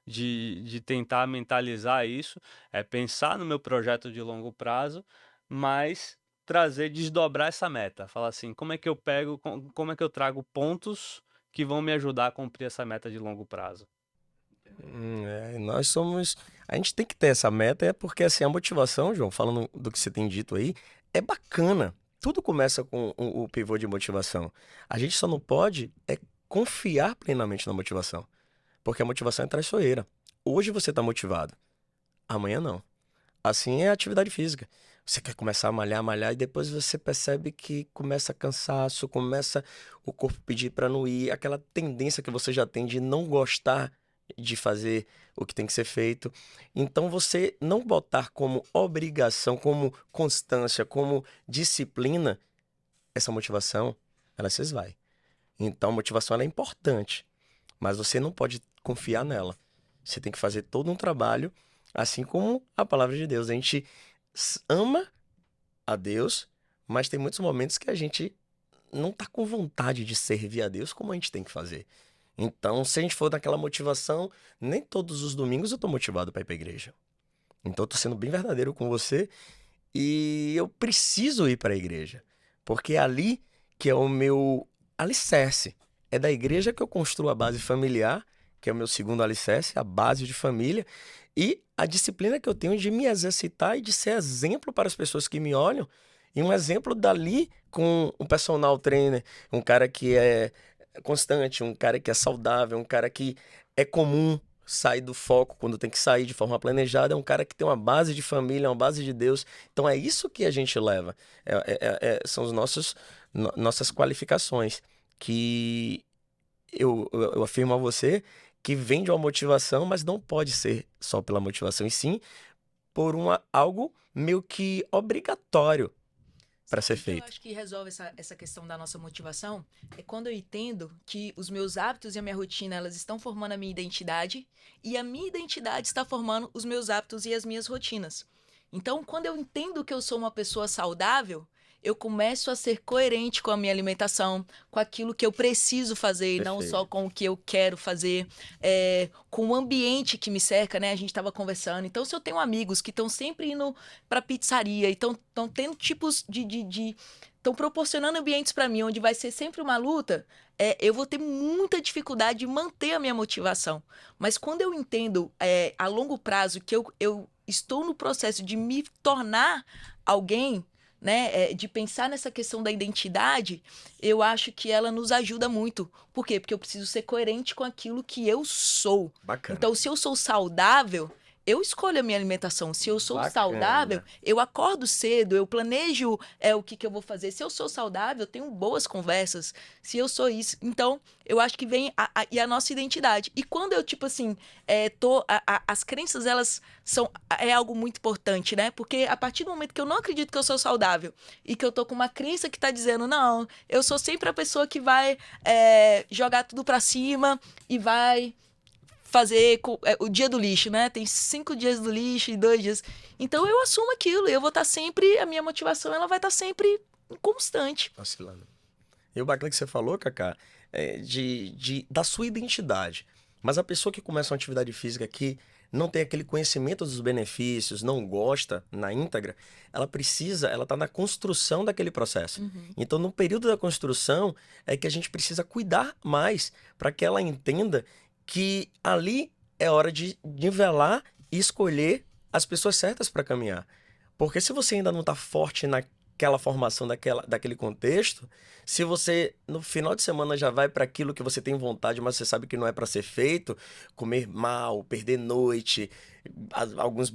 de tentar mentalizar isso, pensar no meu projeto de longo prazo, mas desdobrar essa meta. Falar assim, como é que eu pego, como é que eu trago pontos que vão me ajudar a cumprir essa meta de longo prazo. Nós somos. A gente tem que ter essa meta, porque assim, a motivação, João, falando do que você tem dito aí, é bacana. Tudo começa com o pivô de motivação. A gente só não pode confiar plenamente na motivação, porque a motivação é traiçoeira. Hoje você está motivado, amanhã não. Assim é a atividade física. Você quer começar a malhar, e depois você percebe que começa cansaço, começa o corpo pedir para não ir, aquela tendência que você já tem de não gostar de fazer o que tem que ser feito. Então você não botar como obrigação, como constância, como disciplina, essa motivação, ela se esvai. Então a motivação ela é importante, mas você não pode confiar nela. Você tem que fazer todo um trabalho Assim como a palavra de Deus. A gente ama a Deus, mas tem muitos momentos que a gente não tá com vontade de servir a Deus como a gente tem que fazer. Então, se a gente for daquela motivação, nem todos os domingos eu tô motivado para ir pra igreja. Então, eu tô sendo bem verdadeiro com você e eu preciso ir para a igreja, porque é ali que é o meu alicerce. É da igreja que eu construo a base familiar, que é o meu segundo alicerce, a base de família, e a disciplina que eu tenho de me exercitar e de ser exemplo para as pessoas que me olham, e um exemplo dali com um personal trainer, um cara que é constante, um cara que é saudável, um cara que é comum, sai do foco quando tem que sair de forma planejada, é um cara que tem uma base de família, uma base de Deus. Então é isso que a gente leva. São os nossas qualificações. Que eu afirmo a você que vem de uma motivação, mas não pode ser só pela motivação, e sim por algo meio que obrigatório para ser O que eu feito. acho que resolve essa questão da nossa motivação é quando eu entendo que os meus hábitos e a minha rotina, elas estão formando a minha identidade e a minha identidade está formando os meus hábitos e as minhas rotinas. Então, quando eu entendo que eu sou uma pessoa saudável, eu começo a ser coerente com a minha alimentação, com aquilo que eu preciso fazer e não só Perfeito. com o que eu quero fazer, com o ambiente que me cerca, né? A gente estava conversando. Então, se eu tenho amigos que estão sempre indo para pizzaria e estão tendo tipos estão proporcionando ambientes para mim onde vai ser sempre uma luta, eu vou ter muita dificuldade de manter a minha motivação. Mas quando eu entendo a longo prazo que eu estou no processo de me tornar alguém, né, de pensar nessa questão da identidade, eu acho que ela nos ajuda muito. Por quê? Porque eu preciso ser coerente com aquilo que eu sou. Bacana. Então, se eu sou saudável, eu escolho a minha alimentação. Se eu sou saudável, Bacana. eu acordo cedo, eu planejo o que eu vou fazer. Se eu sou saudável, eu tenho boas conversas. Se eu sou isso. Então, eu acho que vem e a nossa identidade. E quando eu, tipo assim, as crenças, elas é algo muito importante, né? Porque a partir do momento que eu não acredito que eu sou saudável e que eu tô com uma crença que tá dizendo, não, eu sou sempre a pessoa que vai jogar tudo pra cima e vai fazer o dia do lixo, né? Tem 5 dias do lixo e 2 dias. Então eu assumo aquilo, eu vou estar sempre, a minha motivação ela vai estar sempre constante. Oscilando. E o bacana que você falou, Cacá, é da sua identidade. Mas a pessoa que começa uma atividade física que não tem aquele conhecimento dos benefícios, não gosta na íntegra, ela está na construção daquele processo. Uhum. Então, no período da construção, é que a gente precisa cuidar mais para que ela entenda que ali é hora de nivelar e escolher as pessoas certas para caminhar. Porque se você ainda não está forte naquela formação daquele contexto, se você no final de semana já vai para aquilo que você tem vontade, mas você sabe que não é para ser feito, comer mal, perder noite, alguns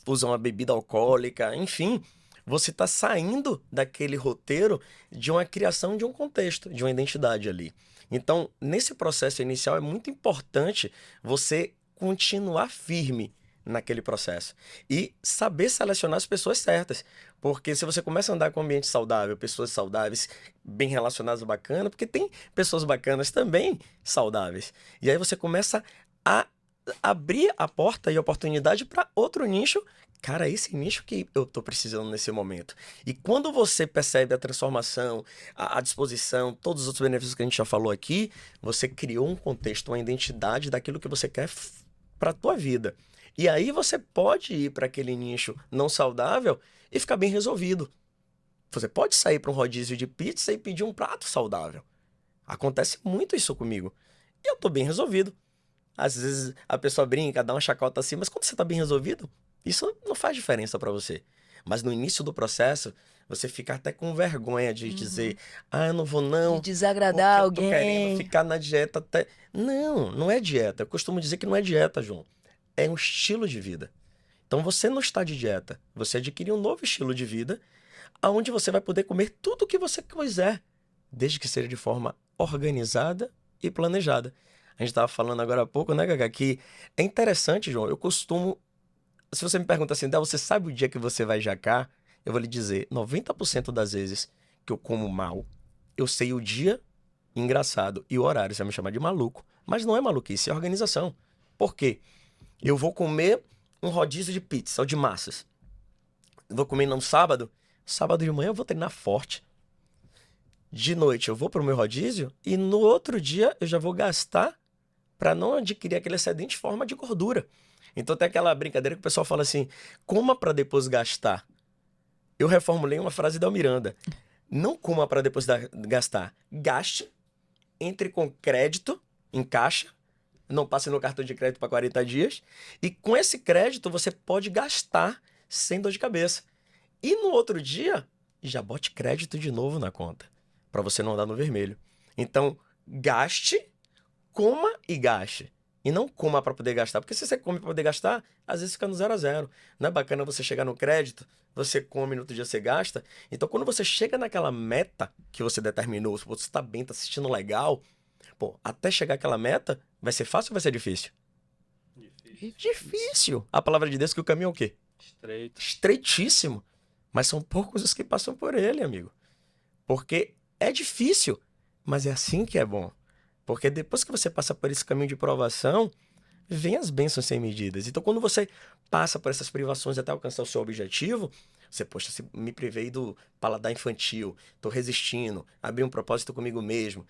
usam a bebida alcoólica, enfim, você está saindo daquele roteiro de uma criação de um contexto, de uma identidade ali. Então, nesse processo inicial é muito importante você continuar firme naquele processo e saber selecionar as pessoas certas. Porque se você começa a andar com um ambiente saudável, pessoas saudáveis, bem relacionadas, bacana, porque tem pessoas bacanas também saudáveis. E aí você começa a abrir a porta e a oportunidade para outro nicho. Cara, esse nicho que eu tô precisando nesse momento. E quando você percebe a transformação, a disposição, todos os outros benefícios que a gente já falou aqui, você criou um contexto, uma identidade daquilo que você quer para tua vida. E aí você pode ir para aquele nicho não saudável e ficar bem resolvido. Você pode sair para um rodízio de pizza e pedir um prato saudável. Acontece muito isso comigo. E eu tô bem resolvido. Às vezes a pessoa brinca, dá uma chacota assim, mas quando você tá bem resolvido, isso não faz diferença para você. Mas no início do processo, você fica até com vergonha de dizer, eu não vou De não, porque desagradar eu tô querendo alguém. ficar na dieta até... Não, não é dieta. Eu costumo dizer que não é dieta, João. É um estilo de vida. Então você não está de dieta, você adquire um novo estilo de vida, onde você vai poder comer tudo o que você quiser, desde que seja de forma organizada e planejada. A gente estava falando agora há pouco, né, Gaga, que é interessante, João, eu costumo, se você me pergunta assim, você sabe o dia que você vai jacar? Eu vou lhe dizer, 90% das vezes que eu como mal, eu sei o dia engraçado e o horário, você vai me chamar de maluco, mas não é maluquice, é organização. Por quê? Eu vou comer um rodízio de pizza ou de massas. Vou comer no sábado. Sábado de manhã eu vou treinar forte. De noite eu vou pro meu rodízio e no outro dia eu já vou gastar para não adquirir aquele excedente em forma de gordura. Então tem aquela brincadeira que o pessoal fala assim, coma para depois gastar. Eu reformulei uma frase da Miranda. Não coma para depois gastar. Gaste, entre com crédito em caixa, não passe no cartão de crédito para 40 dias, e com esse crédito você pode gastar sem dor de cabeça. E no outro dia, já bote crédito de novo na conta, para você não andar no vermelho. Então, gaste, coma e gaste. E não coma para poder gastar, porque se você come para poder gastar, às vezes fica no 0 a 0. Não é bacana você chegar no crédito, você come, no outro dia você gasta. Então, quando você chega naquela meta que você determinou, se você está bem, está assistindo legal, pô, até chegar àquela meta, vai ser fácil ou vai ser difícil? Difícil. A palavra de Deus que o caminho é o quê? Estreito. Estreitíssimo. Mas são poucos os que passam por ele, amigo. Porque é difícil, mas é assim que é bom. Porque depois que você passa por esse caminho de provação, vem as bênçãos sem medidas. Então, quando você passa por essas privações até alcançar o seu objetivo, você, poxa, me privei do paladar infantil, tô resistindo, abri um propósito comigo mesmo.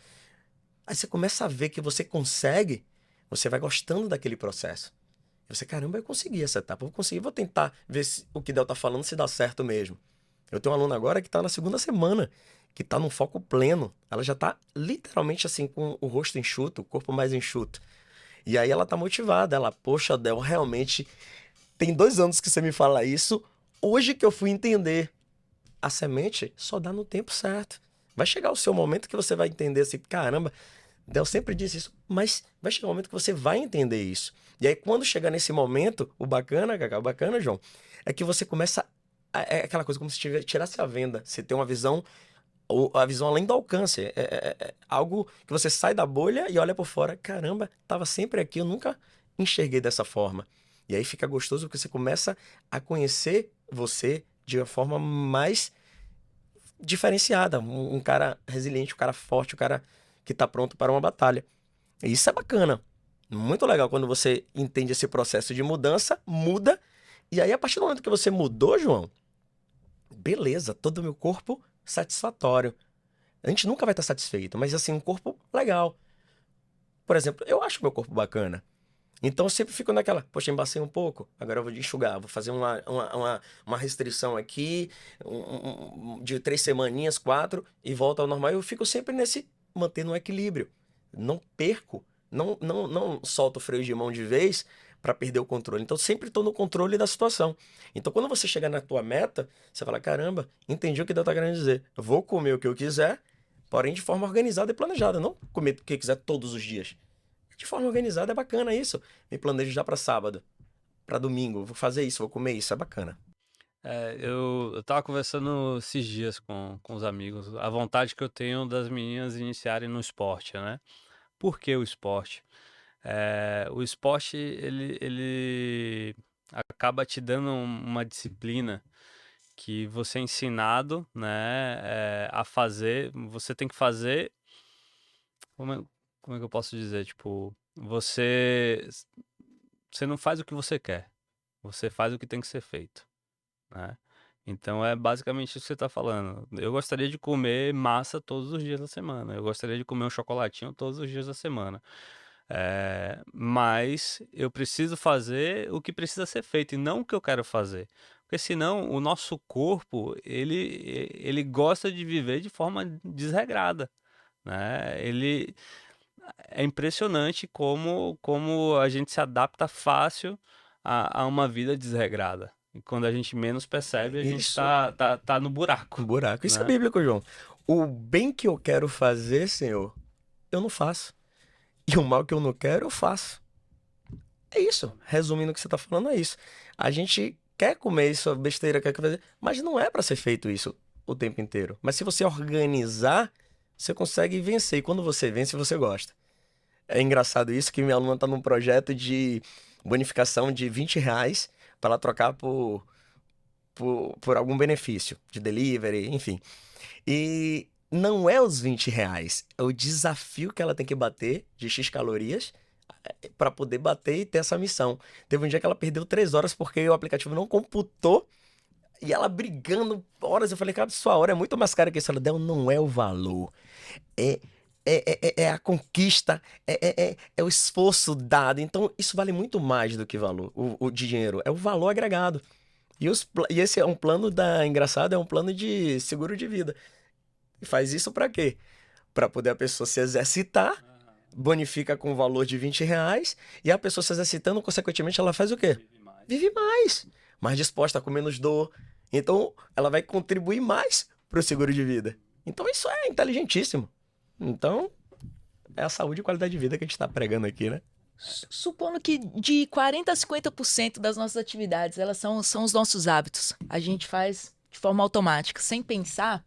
Aí você começa a ver que você consegue, você vai gostando daquele processo. E você, caramba, eu consegui essa etapa, eu vou conseguir, vou tentar ver se o que Del tá falando se dá certo mesmo. Eu tenho uma aluna agora que tá na 2ª semana, que tá num foco pleno. Ela já tá literalmente assim, com o rosto enxuto, o corpo mais enxuto. E aí ela tá motivada, ela, poxa, Del, realmente, tem 2 anos que você me fala isso, hoje que eu fui entender. A semente só dá no tempo certo. Vai chegar o seu momento que você vai entender assim, caramba, Del sempre disse isso, mas vai chegar um momento que você vai entender isso. E aí, quando chegar nesse momento, o bacana, Cacá, o bacana, João, é que você começa. É aquela coisa como se tirasse a venda. Você tem uma visão, ou a visão além do alcance. É algo que você sai da bolha e olha por fora. Caramba, estava sempre aqui, eu nunca enxerguei dessa forma. E aí fica gostoso porque você começa a conhecer você de uma forma mais diferenciada. Um cara resiliente, um cara forte, um cara que está pronto para uma batalha. E isso é bacana. Muito legal quando você entende esse processo de mudança, muda, e aí a partir do momento que você mudou, João, beleza, todo o meu corpo satisfatório. A gente nunca vai estar satisfeito, mas assim, um corpo legal. Por exemplo, eu acho meu corpo bacana. Então eu sempre fico naquela, poxa, embacei um pouco, agora eu vou enxugar, vou fazer uma restrição aqui, de 3 semaninhas, 4, e volta ao normal. Eu fico sempre nesse, mantendo um equilíbrio. Não perco. Não solto o freio de mão de vez para perder o controle. Então, sempre estou no controle da situação. Então, quando você chegar na tua meta, você fala, caramba, entendi o que Deus está querendo dizer. Eu vou comer o que eu quiser, porém de forma organizada e planejada. Não comer o que eu quiser todos os dias. De forma organizada é bacana isso. Me planejo já para sábado, para domingo. Vou fazer isso, vou comer isso. É bacana. Eu tava conversando esses dias com os amigos, a vontade que eu tenho das meninas iniciarem no esporte, né? Por que o esporte? O esporte, ele acaba te dando uma disciplina que você é ensinado, né, a fazer, você tem que fazer, como é que eu posso dizer? Tipo, você não faz o que você quer, você faz o que tem que ser feito, né? Então é basicamente isso que você está falando. Eu gostaria de comer massa todos os dias da semana. Eu gostaria de comer um chocolatinho todos os dias da semana. Mas eu preciso fazer o que precisa ser feito e não o que eu quero fazer. Porque senão o nosso corpo, ele gosta de viver de forma desregrada, né? É impressionante como a gente se adapta fácil a uma vida desregrada. E quando a gente menos percebe, a gente Isso. tá no buraco, Um buraco. Isso é né? bíblico, João. O bem que eu quero fazer, Senhor, eu não faço. E o mal que eu não quero, eu faço. É isso. Resumindo o que você está falando, é isso. A gente quer comer isso, a besteira quer fazer, mas não é para ser feito isso o tempo inteiro. Mas se você organizar, você consegue vencer. E quando você vence, você gosta. É engraçado isso que minha aluna está num projeto de bonificação de R$ 20 para ela trocar por algum benefício de delivery, enfim. E não é os R$ 20, é o desafio que ela tem que bater de X calorias para poder bater e ter essa missão. Teve um dia que ela perdeu 3 horas porque o aplicativo não computou e ela brigando horas. Eu falei, cara, sua hora é muito mais cara que isso. Ela deu, não é o valor, é, é a conquista, é o esforço dado. Então, isso vale muito mais do que valor, o dinheiro. É o valor agregado. E esse é um plano engraçado, é um plano de seguro de vida. E faz isso para quê? Para poder a pessoa se exercitar, bonifica com o valor de R$ 20, e a pessoa se exercitando, consequentemente, ela faz o quê? Vive mais disposta, com menos dor. Então, ela vai contribuir mais para o seguro de vida. Então, isso é inteligentíssimo. Então, é a saúde e qualidade de vida que a gente está pregando aqui, né? Supondo que de 40 a 50% das nossas atividades, elas são os nossos hábitos. A gente faz de forma automática, sem pensar.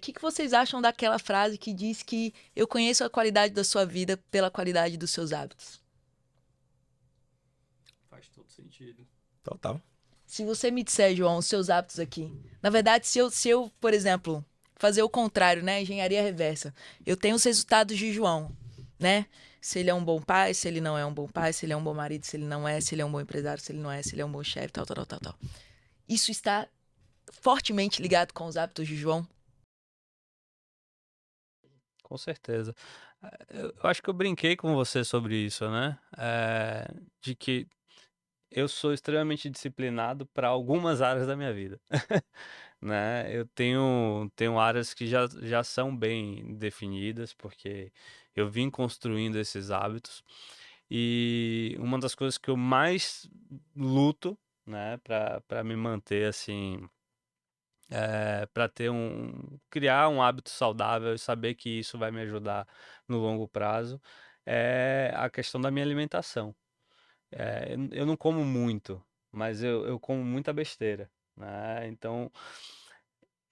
Que vocês acham daquela frase que diz que eu conheço a qualidade da sua vida pela qualidade dos seus hábitos? Faz todo sentido. Total. Se você me disser, João, os seus hábitos aqui. Na verdade, se eu, por exemplo, fazer o contrário, né? Engenharia reversa. Eu tenho os resultados de João, né? Se ele é um bom pai, se ele não é um bom pai, se ele é um bom marido, se ele não é, se ele é um bom empresário, se ele não é, se ele é um bom chefe, tal, tal, tal, tal, tal. Isso está fortemente ligado com os hábitos de João. Com certeza. Eu acho que eu brinquei com você sobre isso, né? De que eu sou extremamente disciplinado para algumas áreas da minha vida, né? Eu tenho áreas que já são bem definidas, porque eu vim construindo esses hábitos. E uma das coisas que eu mais luto, né, para me manter assim, para criar um hábito saudável e saber que isso vai me ajudar no longo prazo, é a questão da minha alimentação. Eu não como muito, mas eu como muita besteira, né? Então,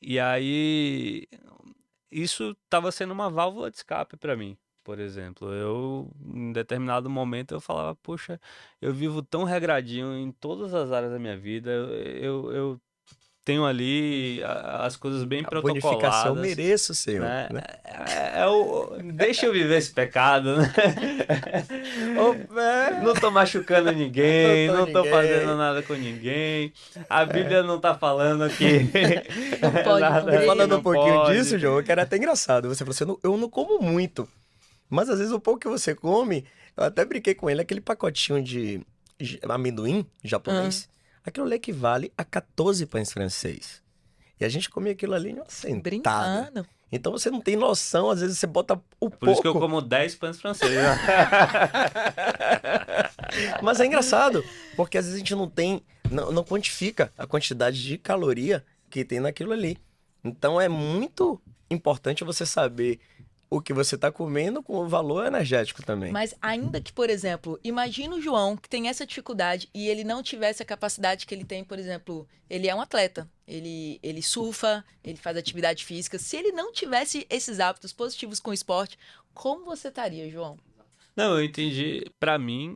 e aí isso estava sendo uma válvula de escape para mim. Por exemplo, em determinado momento, eu falava, puxa, eu vivo tão regradinho em todas as áreas da minha vida, eu tenho ali as coisas bem A bonificação eu protocoladas, mereço, Senhor, né? né? Deixa eu viver esse pecado, né? Não tô machucando Não ninguém, tô não tô fazendo ninguém. nada com ninguém. A Bíblia não tá falando que Não pode nada que comer. Falando um não pouquinho pode. disso, João, que era até engraçado. Você falou assim, eu não como muito. Mas às vezes o pouco que você come, eu até brinquei com ele, aquele pacotinho de amendoim Ah, japonês, aquilo ali equivale a 14 pães francês. E a gente comia aquilo ali em uma sentada. brincando. Então você não tem noção, às vezes você bota o Por isso que eu pouco. como 10 pães franceses. Mas é engraçado, porque às vezes a gente não quantifica a quantidade de caloria que tem naquilo ali. Então é muito importante você saber o que você está comendo com o valor energético também. Mas ainda que, por exemplo, imagina o João que tem essa dificuldade e ele não tivesse a capacidade que ele tem, por exemplo, ele é um atleta, ele surfa, ele faz atividade física. Se ele não tivesse esses hábitos positivos com o esporte, como você estaria, João? Não, eu entendi. Pra mim,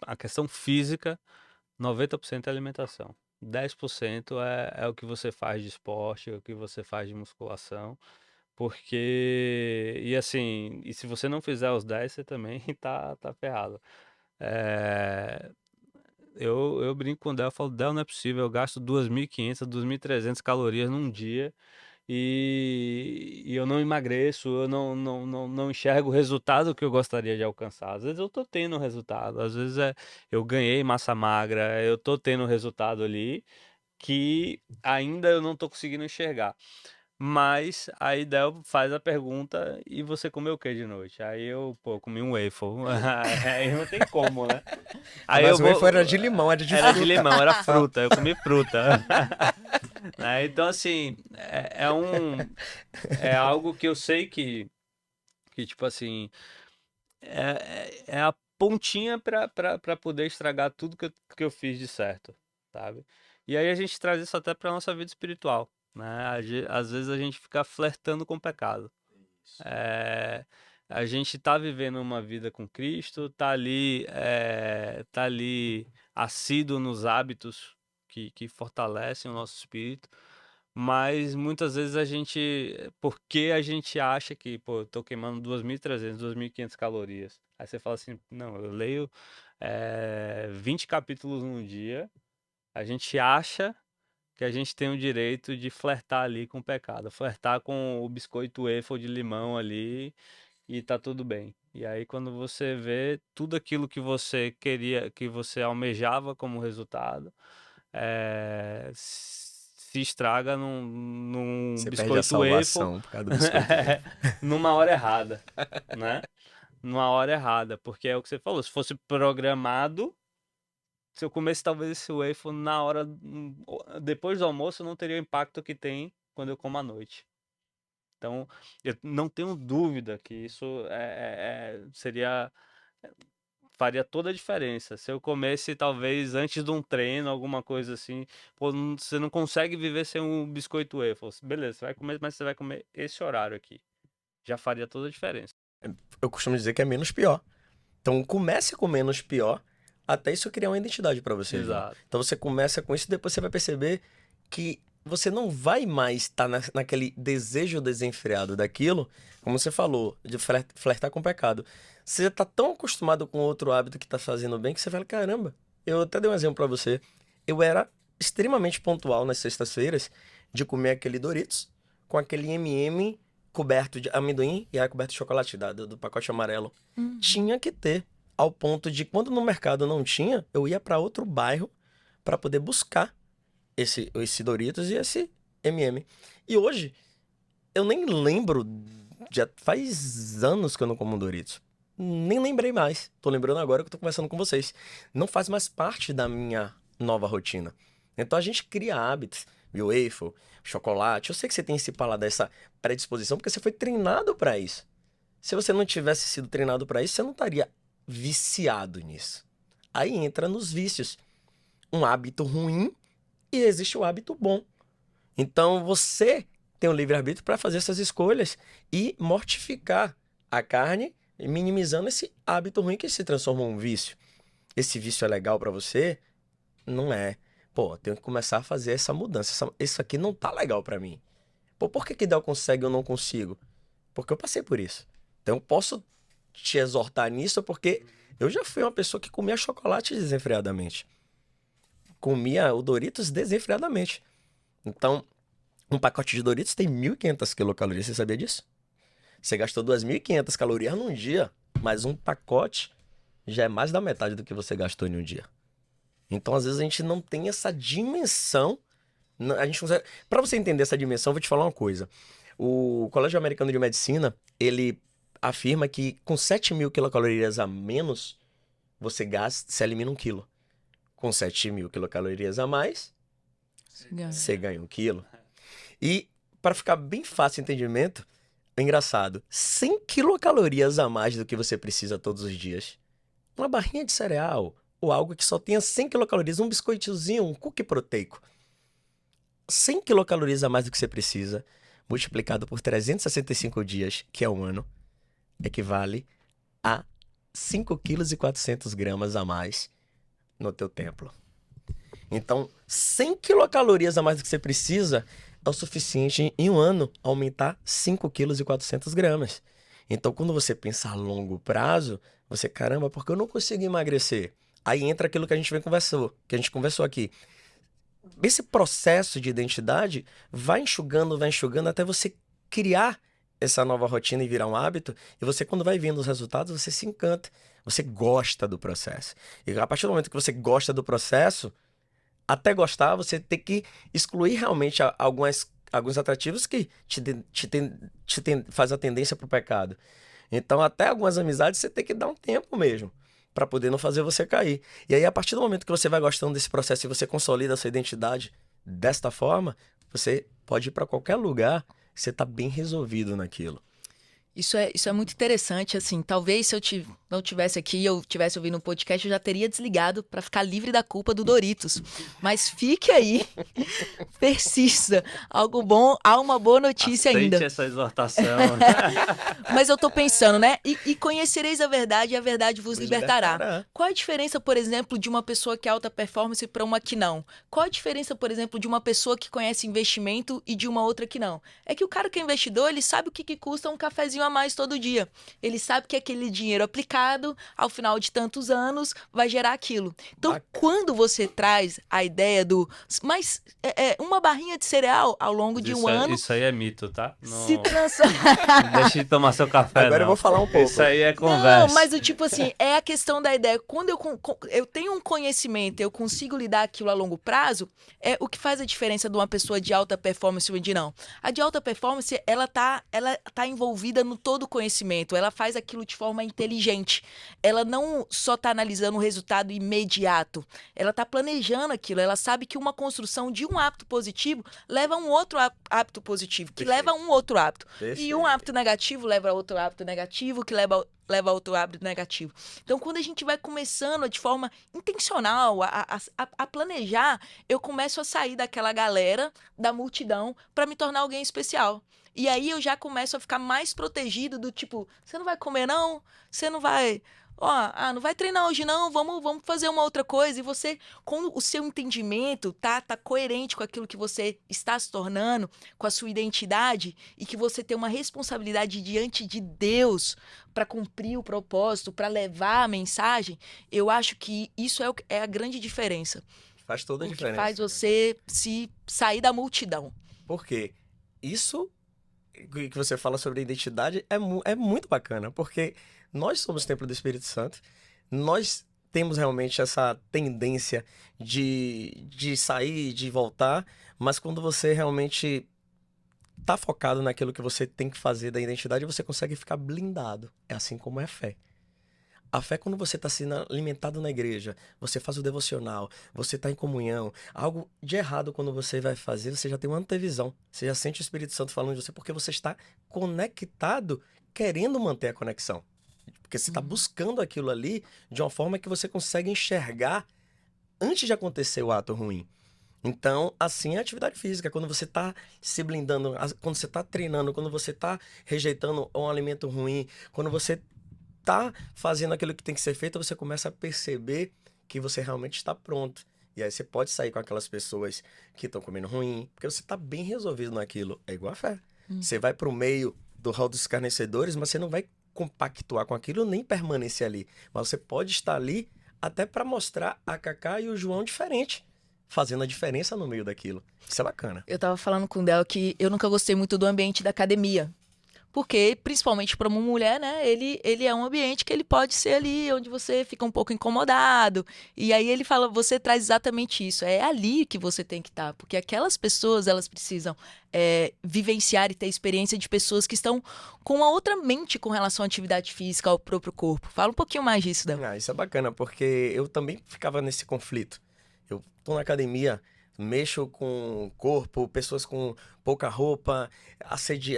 a questão física, 90% é alimentação. 10% é o que você faz de esporte, é o que você faz de musculação. Porque, e assim, e se você não fizer os 10, você também tá ferrado. É, eu brinco com o Del, eu falo, Del, não é possível, eu gasto 2.500, 2.300 calorias num dia e eu não emagreço, eu não enxergo o resultado que eu gostaria de alcançar. Às vezes eu tô tendo um resultado, às vezes eu ganhei massa magra, eu tô tendo um resultado ali que ainda eu não tô conseguindo enxergar. Mas aí Del faz a pergunta e você comeu o que de noite? Aí eu, pô, comi um waffle. Aí não tem como, né? Ah, Aí eu mas o waffle vou. era de limão, era de Era de fruta. limão, era fruta, eu comi fruta. Né? Então, assim, é algo que eu sei que tipo assim, é a pontinha pra poder estragar tudo que eu fiz de certo, sabe? E aí a gente traz isso até pra nossa vida espiritual, né? Às vezes a gente fica flertando com o pecado. É, a gente tá vivendo uma vida com Cristo, tá ali assíduo nos hábitos que fortalecem o nosso espírito, Mas muitas vezes porque a gente acha que, pô, eu tô queimando 2.300, 2.500 calorias. Aí você fala assim, não, eu leio 20 capítulos num dia, a gente acha que a gente tem o direito de flertar ali com o pecado, flertar com o biscoito waffle de limão ali e tá tudo bem. E aí quando você vê tudo aquilo que você queria, que você almejava como resultado, se estraga num Você perde a biscoito waffle salvação por causa do biscoito waffle. numa hora errada, né? Numa hora errada, porque é o que você falou, se fosse programado, se eu comesse talvez esse waffle na hora, depois do almoço, não teria o impacto que tem quando eu como à noite. Então, eu não tenho dúvida que isso faria toda a diferença. Se eu comesse talvez antes de um treino, alguma coisa assim, pô, você não consegue viver sem um biscoito waffle. Beleza, você vai comer, mas você vai comer esse horário aqui. Já faria toda a diferença. Eu costumo dizer que é menos pior. Então comece com menos pior, até isso criar uma identidade para você, João. Exato. Então você começa com isso, depois você vai perceber que você não vai mais estar naquele desejo desenfreado daquilo, como você falou, de flertar com o pecado. Você está tão acostumado com outro hábito que está fazendo bem que você fala, caramba, eu até dei um exemplo para você. Eu era extremamente pontual nas sextas-feiras de comer aquele Doritos com aquele M&M coberto de amendoim e aí coberto de chocolate do pacote amarelo. Tinha que ter, ao ponto de quando no mercado não tinha, eu ia para outro bairro para poder buscar esse Doritos e esse M&M. E hoje eu nem lembro, já faz anos que eu não como Doritos. Nem lembrei mais. Tô lembrando agora que eu tô conversando com vocês. Não faz mais parte da minha nova rotina. Então a gente cria hábitos, viu, waffle, chocolate. Eu sei que você tem esse paladar, essa predisposição, porque você foi treinado para isso. Se você não tivesse sido treinado para isso, você não estaria viciado nisso. Aí entra nos vícios. Um hábito ruim e existe o hábito bom. Então você tem o livre-arbítrio para fazer essas escolhas e mortificar a carne, minimizando esse hábito ruim que se transforma em um vício. Esse vício é legal para você? Não é. Pô, tenho que começar a fazer essa mudança. Isso aqui não tá legal para mim. Pô, por que Del consegue e eu não consigo? Porque eu passei por isso. Então eu posso te exortar nisso porque eu já fui uma pessoa que comia chocolate desenfreadamente. Comia o Doritos desenfreadamente. Então, um pacote de Doritos tem 1.500 quilocalorias. Você sabia disso? Você gastou 2.500 calorias num dia, mas um pacote já é mais da metade do que você gastou em um dia. Então, às vezes, a gente não tem essa dimensão. A gente consegue... Para você entender essa dimensão, eu vou te falar uma coisa. O Colégio Americano de Medicina, ele afirma que com 7.000 quilocalorias a menos, você elimina 1 quilo. Com 7.000 quilocalorias a mais, você ganha 1 quilo. E, para ficar bem fácil o entendimento, é engraçado, 100 quilocalorias a mais do que você precisa todos os dias. Uma barrinha de cereal, ou algo que só tenha 100 quilocalorias, um biscoitozinho, um cookie proteico. 100 quilocalorias a mais do que você precisa, multiplicado por 365 dias, que é um ano, equivale a 5,4 kg a mais no teu templo. Então, 100 quilocalorias a mais do que você precisa é o suficiente em um ano aumentar 5,4 kg. Então, quando você pensa a longo prazo, você, caramba, porque eu não consigo emagrecer? Aí entra aquilo que a gente conversou aqui. Esse processo de identidade vai enxugando até você criar essa nova rotina e virar um hábito. E você, quando vai vendo os resultados, você se encanta. Você gosta do processo. E a partir do momento que você gosta do processo, até gostar, você tem que excluir realmente alguns atrativos que faz a tendência para o pecado. Então, até algumas amizades você tem que dar um tempo mesmo para poder não fazer você cair. E aí, a partir do momento que você vai gostando desse processo e você consolida a sua identidade desta forma, você pode ir para qualquer lugar, você está bem resolvido naquilo. Isso é muito interessante, assim, talvez se não tivesse aqui, eu tivesse ouvindo um podcast, eu já teria desligado para ficar livre da culpa do Doritos. Mas fique aí, persista. Algo bom, há uma boa notícia Aceite ainda. essa exortação. Mas eu tô pensando, né? E conhecereis a verdade e a verdade vos Vos libertará. libertará. Qual a diferença, por exemplo, de uma pessoa que é alta performance para uma que não? Qual a diferença, por exemplo, de uma pessoa que conhece investimento e de uma outra que não? É que o cara que é investidor, ele sabe o que, que custa um cafezinho a mais todo dia. Ele sabe que aquele dinheiro aplicado, ao final de tantos anos, vai gerar aquilo. Então, Bacana. quando você traz a ideia do... Mas uma barrinha de cereal ao longo de um ano Isso aí é mito, tá? se Não, transforma... não deixe de tomar seu café, Agora eu não. vou falar um pouco. Isso aí é Não, conversa. mas o tipo assim, é a questão da ideia. Quando eu tenho um conhecimento, eu consigo lidar aquilo a longo prazo, é o que faz a diferença de uma pessoa de alta performance ou de não. A de alta performance, ela tá envolvida no todo o conhecimento, ela faz aquilo de forma inteligente. Ela não só tá analisando o resultado imediato, ela tá planejando aquilo, ela sabe que uma construção de um hábito positivo leva a um outro hábito positivo, que leva a um outro hábito. E um Perfeito. hábito negativo leva a outro hábito negativo, que leva a outro hábito negativo. Então, quando a gente vai começando de forma intencional a planejar, eu começo a sair daquela galera, da multidão, para me tornar alguém especial. E aí eu já começo a ficar mais protegido do tipo, você não vai comer não? Você não vai... Ó, não vai treinar hoje não, vamos fazer uma outra coisa. E você, com o seu entendimento, tá coerente com aquilo que você está se tornando, com a sua identidade, e que você tem uma responsabilidade diante de Deus para cumprir o propósito, para levar a mensagem, eu acho que isso é a grande diferença. Faz toda a O que faz diferença. você se sair da multidão. Porque isso que você fala sobre identidade é muito bacana, porque nós somos templo do Espírito Santo, nós temos realmente essa tendência de sair, de voltar, mas quando você realmente tá focado naquilo que você tem que fazer da identidade, você consegue ficar blindado. É assim como é a fé. A fé, quando você está sendo alimentado na igreja, você faz o devocional, você está em comunhão, algo de errado quando você vai fazer, você já tem uma antevisão. Você já sente o Espírito Santo falando de você porque você está conectado, querendo manter a conexão. Porque você está buscando aquilo ali de uma forma que você consegue enxergar antes de acontecer o ato ruim. Então, assim é a atividade física. Quando você está se blindando, quando você está treinando, quando você está rejeitando um alimento ruim, quando você tá fazendo aquilo que tem que ser feito, você começa a perceber que você realmente está pronto. E aí você pode sair com aquelas pessoas que estão comendo ruim, porque você está bem resolvido naquilo. É igual a fé. Você vai para o meio do rol dos escarnecedores, mas você não vai compactuar com aquilo nem permanecer ali. Mas você pode estar ali até para mostrar a Cacá e o João diferente, fazendo a diferença no meio daquilo. Isso é bacana. Eu tava falando com o Del que eu nunca gostei muito do ambiente da academia. Porque, principalmente para uma mulher, né? Ele é um ambiente que ele pode ser ali onde você fica um pouco incomodado. E aí ele fala, você traz exatamente isso. É ali que você tem que estar. Porque aquelas pessoas, elas precisam vivenciar e ter experiência de pessoas que estão com uma outra mente com relação à atividade física, ao próprio corpo. Fala um pouquinho mais disso, Del. Isso é bacana, porque eu também ficava nesse conflito. Eu tô na academia, mexo com o corpo, pessoas com pouca roupa,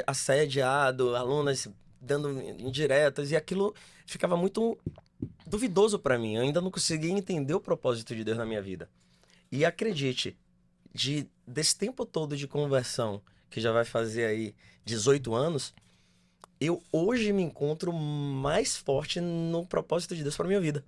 assediado, alunas dando indiretas, e aquilo ficava muito duvidoso para mim. Eu ainda não conseguia entender o propósito de Deus na minha vida. E acredite, desse tempo todo de conversão, que já vai fazer aí 18 anos, eu hoje me encontro mais forte no propósito de Deus para minha vida.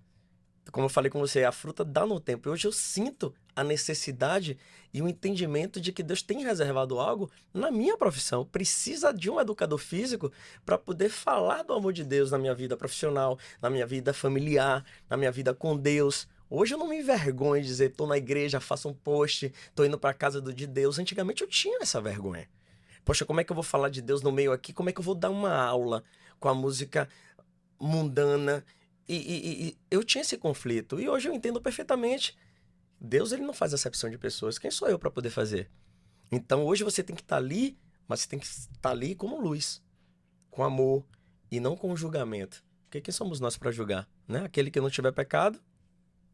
Como eu falei com você, a fruta dá no tempo. E hoje eu sinto a necessidade e o entendimento de que Deus tem reservado algo na minha profissão. Precisa de um educador físico para poder falar do amor de Deus na minha vida profissional, na minha vida familiar, na minha vida com Deus. Hoje eu não me envergonho de dizer, tô na igreja, faço um post, tô indo para a casa de Deus. Antigamente eu tinha essa vergonha. Poxa, como é que eu vou falar de Deus no meio aqui? Como é que eu vou dar uma aula com a música mundana? E eu tinha esse conflito. E hoje eu entendo perfeitamente. Deus, ele não faz acepção de pessoas. Quem sou eu para poder fazer? Então, hoje você tem que estar ali, mas você tem que estar ali como luz, com amor e não com julgamento. Porque quem somos nós para julgar? Né? Aquele que não tiver pecado,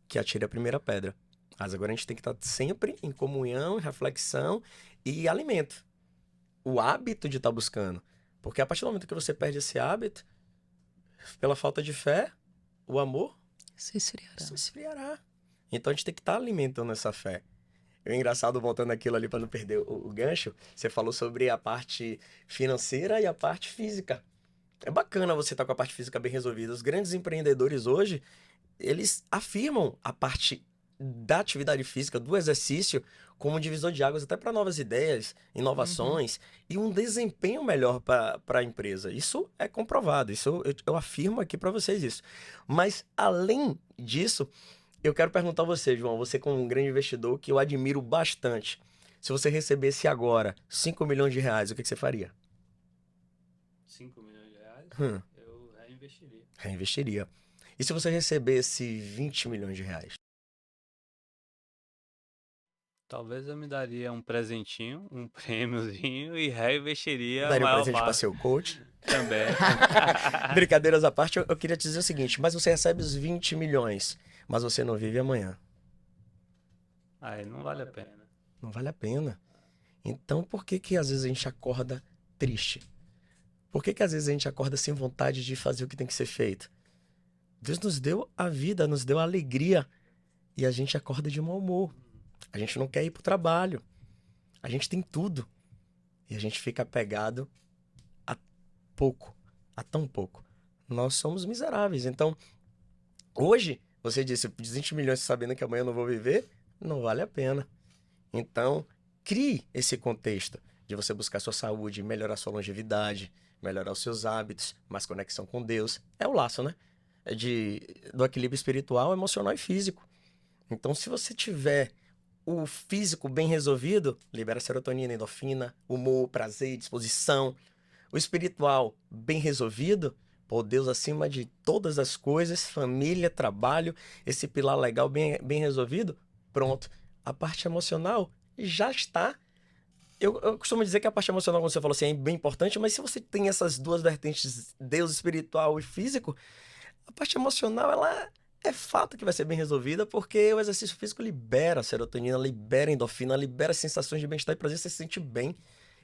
que atire a primeira pedra. Mas agora a gente tem que estar sempre em comunhão, reflexão e alimento. O hábito de estar buscando. Porque a partir do momento que você perde esse hábito, pela falta de fé, o amor Se esfriará. se esfriará. Então a gente tem que estar alimentando essa fé. E o engraçado, voltando aquilo ali para não perder o gancho, você falou sobre a parte financeira e a parte física. É bacana você estar com a parte física bem resolvida. Os grandes empreendedores hoje, eles afirmam a parte da atividade física, do exercício, como um divisor de águas até para novas ideias, inovações e um desempenho melhor para a empresa. Isso é comprovado, isso eu afirmo aqui para vocês isso. Mas, além disso, eu quero perguntar a você, João, você como um grande investidor que eu admiro bastante, se você recebesse agora 5 milhões de reais, o que você faria? 5 milhões de reais, Hum, eu reinvestiria. reinvestiria. E se você recebesse 20 milhões de reais? Talvez eu me daria um presentinho, um prêmiozinho e reinvestiria a Daria um maior presente para parte ser o coach? também. Brincadeiras à parte, eu queria te dizer o seguinte, mas você recebe os 20 milhões, mas você não vive amanhã. Aí não vale a pena. Não vale a pena. Então, por que que às vezes a gente acorda triste? Por que que às vezes a gente acorda sem vontade de fazer o que tem que ser feito? Deus nos deu a vida, nos deu a alegria e a gente acorda de mau humor. A gente não quer ir pro trabalho. A gente tem tudo. E a gente fica apegado a pouco, a tão pouco. Nós somos miseráveis. Então, hoje, você disse, 20 milhões sabendo que amanhã eu não vou viver, não vale a pena. Então, crie esse contexto de você buscar sua saúde, melhorar sua longevidade, melhorar os seus hábitos, mais conexão com Deus. É o laço, né? Do equilíbrio espiritual, emocional e físico. Então, se você tiver o físico bem resolvido, libera serotonina, endorfina, humor, prazer, disposição. O espiritual bem resolvido, pô, Deus acima de todas as coisas, família, trabalho, esse pilar legal bem resolvido, pronto. A parte emocional já está. Eu costumo dizer que a parte emocional, como você falou assim, é bem importante, mas se você tem essas duas vertentes, Deus espiritual e físico, a parte emocional, ela é fato que vai ser bem resolvida, porque o exercício físico libera serotonina, libera endorfina, libera sensações de bem-estar e prazer, você se sente bem.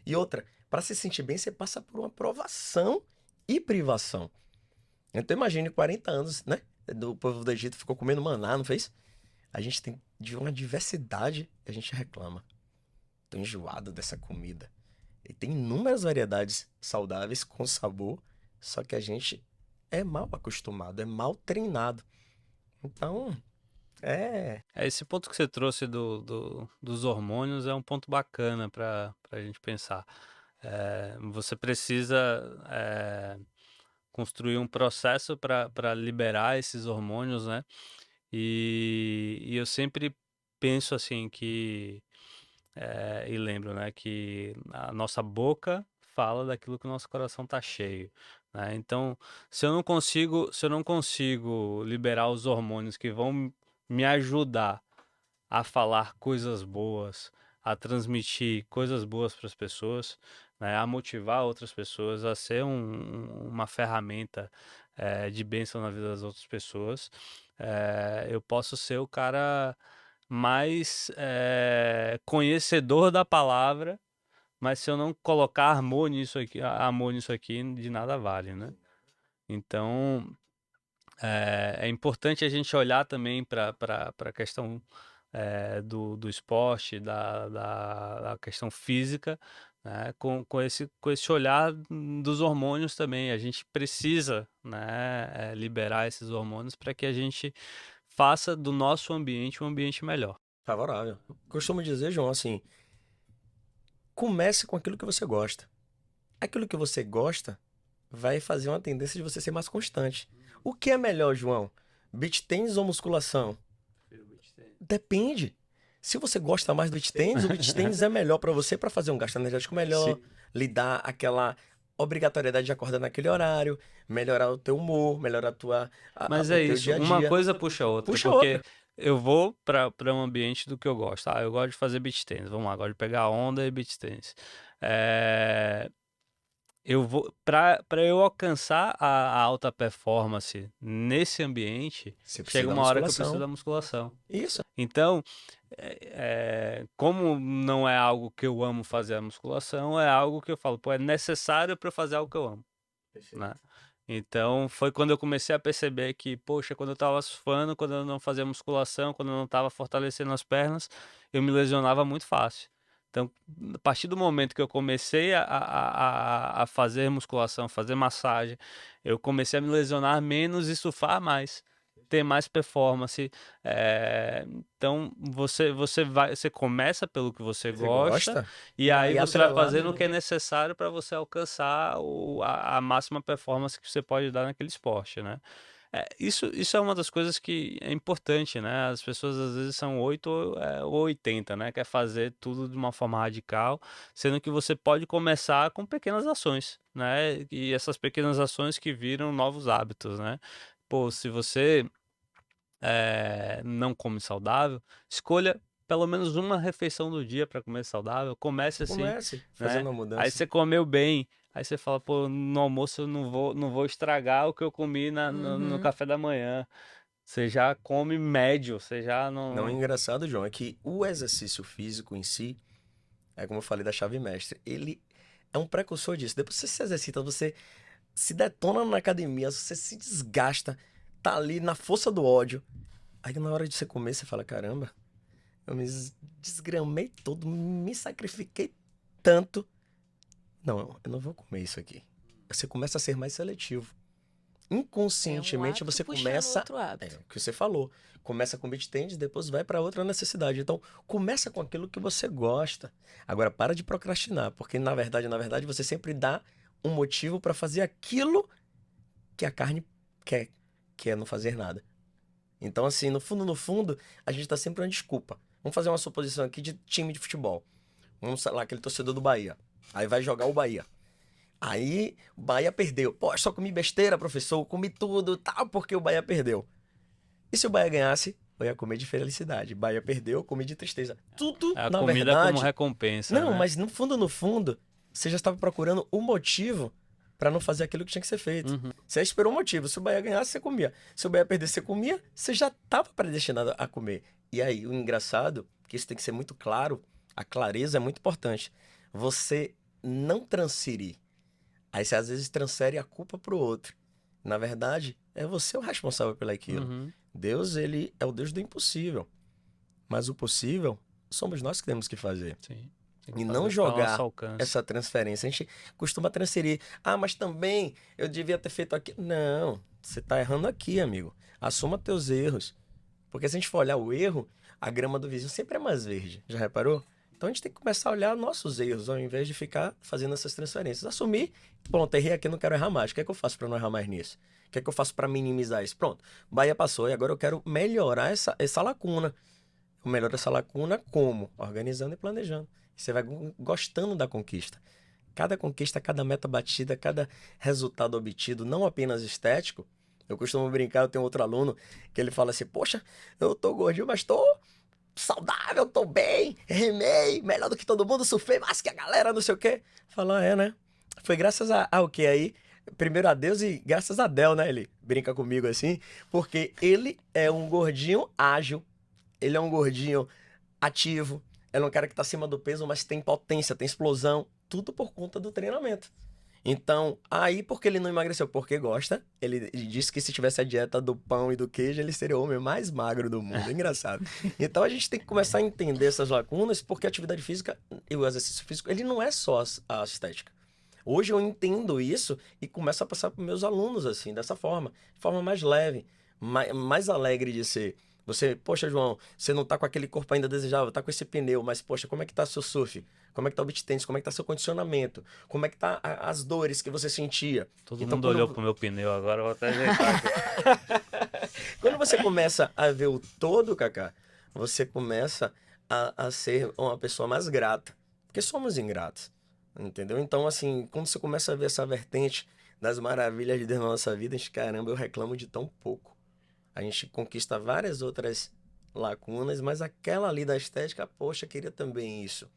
E outra, para se sentir bem, você passa por uma provação e privação. Então imagine 40 anos, né? Do povo do Egito ficou comendo maná, não fez? A gente tem de uma diversidade e a gente reclama. Tô enjoado dessa comida. E tem inúmeras variedades saudáveis com sabor, só que a gente é mal acostumado, é mal treinado. Então, Esse ponto que você trouxe dos hormônios é um ponto bacana para a gente pensar. Você precisa construir um processo para liberar esses hormônios, né? E eu sempre penso assim que e lembro, né, que a nossa boca fala daquilo que o nosso coração tá cheio, né? Então, se eu não consigo liberar os hormônios que vão me ajudar a falar coisas boas, a transmitir coisas boas para as pessoas, né, a motivar outras pessoas, a ser uma ferramenta de bênção na vida das outras pessoas, eu posso ser o cara mais conhecedor da palavra, mas se eu não colocar amor nisso aqui, de nada vale, né? Então, é importante a gente olhar também para a questão do esporte, da questão física, né? Com esse olhar dos hormônios também. A gente precisa, né, liberar esses hormônios para que a gente faça do nosso ambiente um ambiente melhor. favorável. Costumo dizer, João, assim, comece com aquilo que você gosta. Aquilo que você gosta vai fazer uma tendência de você ser mais constante. O que é melhor, João? Beach tênis ou musculação? Depende. Se você gosta mais do o beach tênis é melhor para você para fazer um gasto energético melhor, Sim. lhe dar aquela obrigatoriedade de acordar naquele horário, melhorar o teu humor, melhorar Mas o é teu isso, dia a uma dia. coisa puxa a outra, Puxa porque outra. eu vou para um ambiente do que eu gosto. Eu gosto de fazer beach tennis, vamos lá, gosto de pegar onda e beach tennis. É, eu vou para eu alcançar a alta performance nesse ambiente, Você precisa chega da uma hora que eu preciso musculação. da musculação. Isso. Então, Como não é algo que eu amo fazer a musculação, é algo que eu falo, pô, é necessário para eu fazer algo que eu amo, né? Então foi quando eu comecei a perceber que, poxa, quando eu tava surfando, quando eu não fazia musculação, quando eu não tava fortalecendo as pernas, eu me lesionava muito fácil. Então, a partir do momento que eu comecei a fazer musculação, fazer massagem, eu comecei a me lesionar menos e surfar mais, ter mais performance. Então, você começa pelo que você Você gosta, gosta? e aí aí você vai atrelado fazendo o no que é necessário para você alcançar a máxima performance que você pode dar naquele esporte, né? Isso é uma das coisas que é importante, né? As pessoas às vezes são 8 ou 80, né? Quer fazer tudo de uma forma radical, sendo que você pode começar com pequenas ações, né? E essas pequenas ações que viram novos hábitos, né? Pô, se você não come saudável, escolha pelo menos uma refeição do dia para comer saudável. Comece assim, Comece né? fazendo a Aí mudança. você comeu bem, aí você fala, pô, no almoço eu não vou estragar o que eu comi no Uhum. café da manhã. Você já come médio, você já Não, é não. engraçado, João, é que o exercício físico em si, é como eu falei da chave mestre, ele é um precursor disso. Depois que você se exercita, você se detona na academia, você se desgasta, tá ali na força do ódio. Aí na hora de você comer, você fala, caramba, eu me desgramei todo, me sacrifiquei tanto. Não, eu não vou comer isso aqui. Você começa a ser mais seletivo. É um Inconscientemente hábito você puxando começa, outro é hábito. o que você falou, começa com beach tennis, depois vai para outra necessidade. Então, começa com aquilo que você gosta. Agora para de procrastinar, porque na verdade você sempre dá um motivo para fazer aquilo que a carne quer, que é não fazer nada. Então, assim, no fundo, a gente tá sempre uma desculpa. Vamos fazer uma suposição aqui de time de futebol. Vamos, sei lá, aquele torcedor do Bahia. Aí vai jogar o Bahia. Aí o Bahia perdeu. Pô, eu só comi besteira, professor. Comi tudo, tal, porque o Bahia perdeu. E se o Bahia ganhasse, eu ia comer de felicidade. Bahia perdeu, eu comi de tristeza. Tudo, É a na comida como verdade. recompensa, Não, né? mas no fundo, você já estava procurando o motivo para não fazer aquilo que tinha que ser feito. Uhum. Você esperou um motivo. Se o Bahia ganhasse, você comia. Se o Bahia perdesse, você comia. Você já estava predestinado a comer. E aí, o engraçado, que isso tem que ser muito claro, a clareza é muito importante. Você não transferir. Aí você às vezes transfere a culpa pro outro. Na verdade, é você o responsável por aquilo. Uhum. Deus, ele é o Deus do impossível. Mas o possível somos nós que temos que fazer. Sim. Tem que E fazer não o que está ao nosso jogar alcance. essa transferência. A gente costuma transferir. Ah, mas também eu devia ter feito aqui. Não, você está errando aqui, amigo. Assuma teus erros. Porque se a gente for olhar o erro, a grama do vizinho sempre é mais verde. Já reparou? Então a gente tem que começar a olhar nossos erros, ao invés de ficar fazendo essas transferências. Assumir, pronto, errei aqui, não quero errar mais. O que é que eu faço para não errar mais nisso? O que é que eu faço para minimizar isso? Pronto, Bahia passou e agora eu quero melhorar essa lacuna. Eu melhoro essa lacuna como? Organizando e planejando. Você vai gostando da conquista. Cada conquista, cada meta batida, cada resultado obtido, não apenas estético. Eu costumo brincar, eu tenho outro aluno que ele fala assim: Poxa, eu tô gordinho, mas tô saudável, tô bem, remei, melhor do que todo mundo, surfei mais que a galera, não sei o quê. Fala, né? Foi graças ao que aí? Primeiro a Deus e graças a Del, né? Ele brinca comigo assim, porque ele é um gordinho ágil, ele é um gordinho ativo, ele é um cara que tá acima do peso, mas tem potência, tem explosão, tudo por conta do treinamento. Então, aí porque ele não emagreceu? Porque gosta. Ele disse que se tivesse a dieta do pão e do queijo, ele seria o homem mais magro do mundo. É engraçado. Então a gente tem que começar a entender essas lacunas, porque a atividade física e o exercício físico, ele não é só a estética. Hoje eu entendo isso e começo a passar para meus alunos assim, dessa forma, de forma mais leve, mais alegre de ser. Você, poxa, João, você não tá com aquele corpo ainda desejável, tá com esse pneu, mas poxa, como é que tá seu surf? Como é que tá o beach tennis? Como é que tá seu condicionamento? Como é que tá as dores que você sentia? Todo Então, mundo olhou pro meu pneu agora, eu vou até ajeitar aqui. quando você começa a ver o todo, Kaká, você começa a ser uma pessoa mais grata. Porque somos ingratos, entendeu? Então, assim, quando você começa a ver essa vertente das maravilhas de Deus na nossa vida, a gente, caramba, eu reclamo de tão pouco. A gente conquista várias outras lacunas, mas aquela ali da estética, poxa, queria também isso.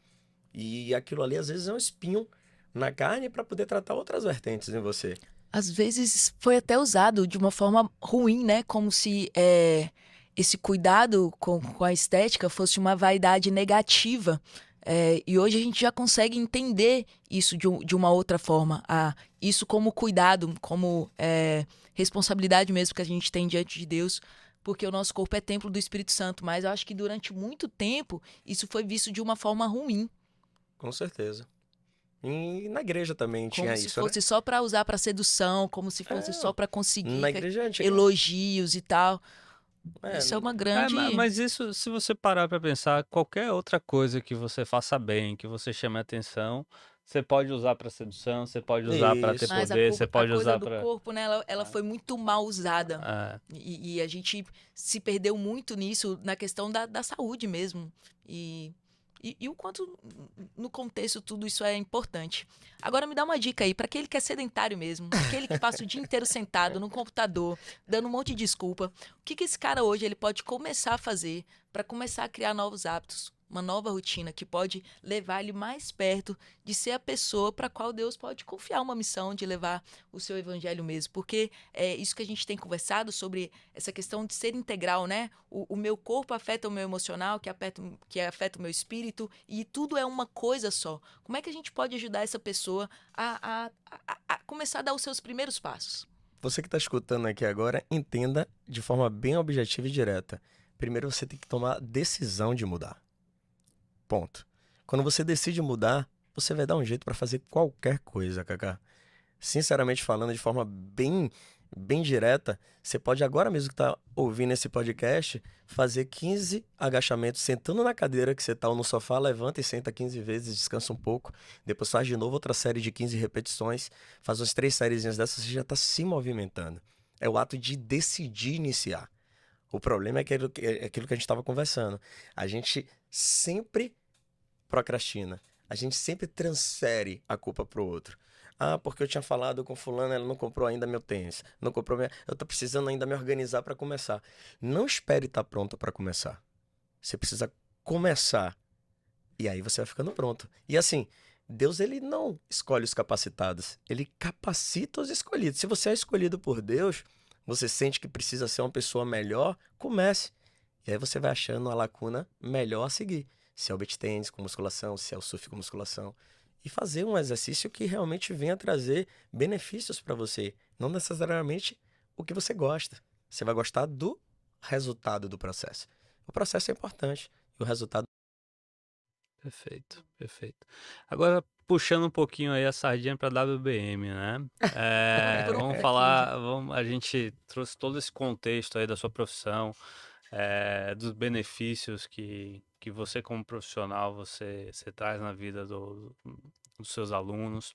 E aquilo ali, às vezes, é um espinho na carne para poder tratar outras vertentes em você. Às vezes foi até usado de uma forma ruim, né? Como se esse cuidado com a estética fosse uma vaidade negativa. E hoje a gente já consegue entender isso de uma outra forma. Isso como cuidado, como responsabilidade mesmo que a gente tem diante de Deus, porque o nosso corpo é templo do Espírito Santo. Mas eu acho que durante muito tempo isso foi visto de uma forma ruim, Com certeza. E na igreja também como tinha se isso, né? fosse só para usar para sedução, como se fosse É, só para conseguir na igreja antiga. elogios e tal. É, Isso é uma É, grande. mas isso, se você parar para pensar, qualquer outra coisa que você faça bem, que você chame atenção, você pode usar para sedução, você pode usar para ter isso. Mas poder, você a pode coisa usar do para. corpo, né, ela foi muito mal usada. E a gente se perdeu muito nisso, na questão da saúde mesmo. E o quanto, no contexto, tudo isso é importante. Agora me dá uma dica aí, para aquele que é sedentário mesmo, aquele que passa o dia inteiro sentado no computador, dando um monte de desculpa, o que esse cara hoje ele pode começar a fazer para começar a criar novos hábitos? Uma nova rotina que pode levar ele mais perto de ser a pessoa para a qual Deus pode confiar uma missão de levar o seu evangelho mesmo. Porque é isso que a gente tem conversado sobre essa questão de ser integral, né? O meu corpo afeta o meu emocional, que afeta o meu espírito, e tudo é uma coisa só. Como é que a gente pode ajudar essa pessoa a começar a dar os seus primeiros passos? Você que está escutando aqui agora, entenda de forma bem objetiva e direta. Primeiro você tem que tomar a decisão de mudar. Ponto. Quando você decide mudar, você vai dar um jeito para fazer qualquer coisa, Kaká. Sinceramente falando, de forma bem direta, você pode agora mesmo que está ouvindo esse podcast, fazer 15 agachamentos sentando na cadeira que você está ou no sofá, levanta e senta 15 vezes, descansa um pouco, depois faz de novo outra série de 15 repetições, faz umas 3 sériezinhas dessas, você já está se movimentando. É o ato de decidir iniciar. O problema é aquilo que a gente estava conversando. A gente sempre procrastina. A gente sempre transfere a culpa pro outro. Ah, porque eu tinha falado com fulano, ela não comprou ainda meu tênis. Não comprou minha... Eu tô precisando ainda me organizar para começar. Não espere estar pronto para começar. Você precisa começar. E aí você vai ficando pronto. E assim, Deus ele não escolhe os capacitados, ele capacita os escolhidos. Se você é escolhido por Deus, você sente que precisa ser uma pessoa melhor, comece. E aí você vai achando uma lacuna melhor a seguir. Se é o beach tennis com musculação, se é o surf com musculação. E fazer um exercício que realmente venha trazer benefícios para você. Não necessariamente o que você gosta. Você vai gostar do resultado do processo. O processo é importante. E o resultado. Perfeito, perfeito. Agora, puxando um pouquinho aí a sardinha para WBM, né? Por um Vamos pouquinho. falar, a gente trouxe todo esse contexto aí da sua profissão, dos benefícios que você como profissional você traz na vida dos seus alunos.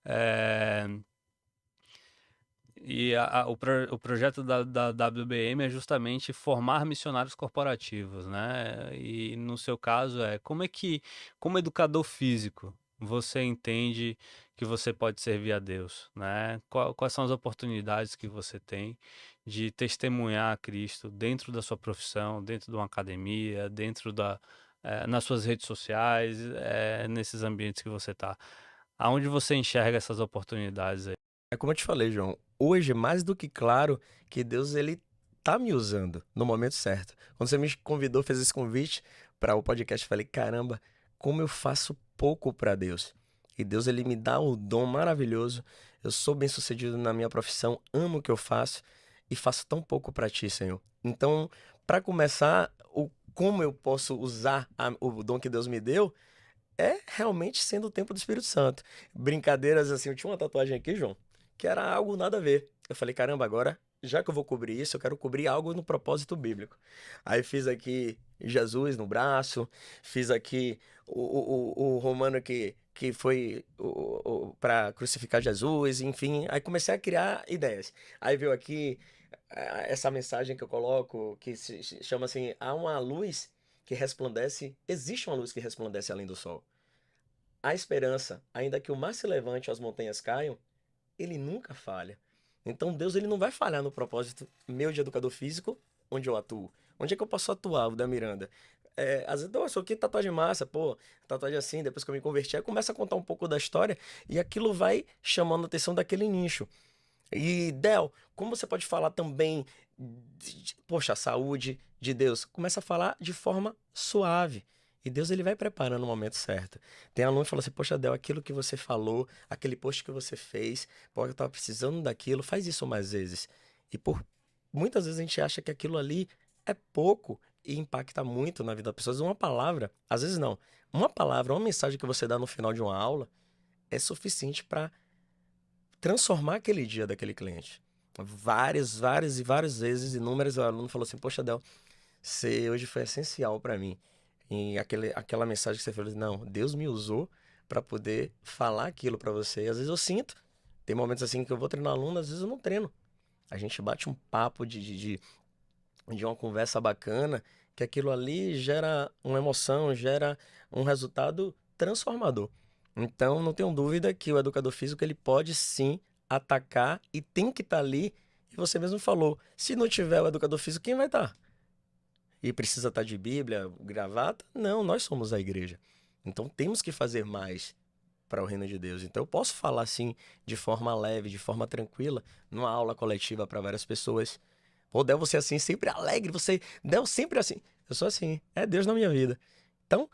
É, o projeto da WBM é justamente formar missionários corporativos, né? E no seu caso como é que, como educador físico, você entende que você pode servir a Deus, né? Quais são as oportunidades que você tem de testemunhar a Cristo dentro da sua profissão, dentro de uma academia, nas suas redes sociais, nesses ambientes que você está? Aonde você enxerga essas oportunidades aí? É como eu te falei, João. Hoje, mais do que claro, que Deus ele tá me usando no momento certo. Quando você me convidou, fez esse convite para o podcast, eu falei: caramba, como eu faço pouco para Deus. E Deus ele me dá um dom maravilhoso. Eu sou bem-sucedido na minha profissão, amo o que eu faço e faço tão pouco para ti, Senhor. Então, para começar, como eu posso usar o dom que Deus me deu é realmente sendo o tempo do Espírito Santo. Brincadeiras assim, eu tinha uma tatuagem aqui, João, que era algo nada a ver. Eu falei, caramba, agora, já que eu vou cobrir isso, eu quero cobrir algo no propósito bíblico. Aí fiz aqui Jesus no braço, fiz aqui o romano que foi para crucificar Jesus, enfim. Aí comecei a criar ideias. Aí veio aqui essa mensagem que eu coloco, que se chama assim, há uma luz que resplandece, existe uma luz que resplandece além do sol. A esperança, ainda que o mar se levante e as montanhas caiam, ele nunca falha. Então Deus ele não vai falhar no propósito meu de educador físico, onde eu atuo. Onde é que eu posso atuar, o da Miranda? Às vezes, eu sou aqui tatuagem massa, pô, tatuagem assim, depois que eu me converti, aí começa a contar um pouco da história e aquilo vai chamando a atenção daquele nicho. E, Del, como você pode falar também, poxa, a saúde de Deus? Começa a falar de forma suave. E Deus ele vai preparando o momento certo. Tem aluno que fala assim, poxa, Del, aquilo que você falou, aquele post que você fez, pô, eu tava precisando daquilo, faz isso mais vezes. E por muitas vezes a gente acha que aquilo ali é pouco e impacta muito na vida das pessoas. Uma palavra, às vezes não. Uma palavra, uma mensagem que você dá no final de uma aula é suficiente para transformar aquele dia daquele cliente. Várias e várias vezes, inúmeras, o aluno falou assim, poxa, Del, você hoje foi essencial para mim. E aquela mensagem que você falou, não, Deus me usou para poder falar aquilo para você. E às vezes eu sinto, tem momentos assim que eu vou treinar aluno, às vezes eu não treino. A gente bate um papo de uma conversa bacana, que aquilo ali gera uma emoção, gera um resultado transformador. Então, não tenho dúvida que o educador físico ele pode sim atacar e tem que estar ali. E você mesmo falou, se não tiver o educador físico, quem vai estar? E precisa estar de Bíblia, gravata? Não, nós somos a igreja. Então, temos que fazer mais para o reino de Deus. Então, eu posso falar assim, de forma leve, de forma tranquila, numa aula coletiva para várias pessoas. Pô, Del, você é assim, sempre alegre, você, Del, sempre assim. Eu sou assim, é Deus na minha vida. Então,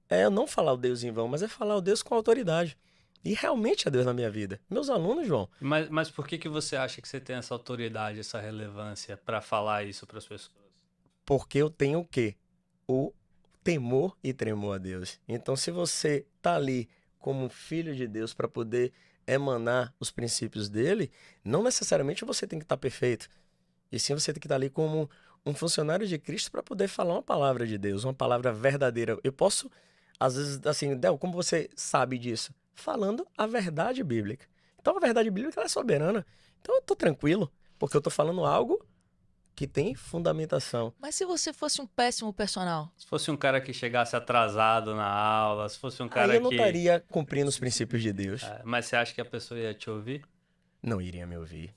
é não falar o Deus em vão, mas é falar o Deus com autoridade. E realmente é Deus na minha vida. Meus alunos, João, Mas por que que você acha que você tem essa autoridade, essa relevância para falar isso para as pessoas? porque eu tenho o quê? O temor e tremor a Deus. Então, se você tá ali como um filho de Deus para poder emanar os princípios dele, não necessariamente você tem que estar perfeito. E sim você tem que estar ali como um funcionário de Cristo para poder falar uma palavra de Deus, uma palavra verdadeira. Eu posso, às vezes, assim, Del, como você sabe disso? Falando a verdade bíblica. Então a verdade bíblica ela é soberana. Então eu tô tranquilo, porque eu tô falando algo que tem fundamentação. Mas se você fosse um péssimo personal? Se fosse um cara que chegasse atrasado na aula, se fosse um Aí cara eu não que. estaria cumprindo os princípios de Deus. Mas você acha que a pessoa ia te ouvir? Não iria me ouvir.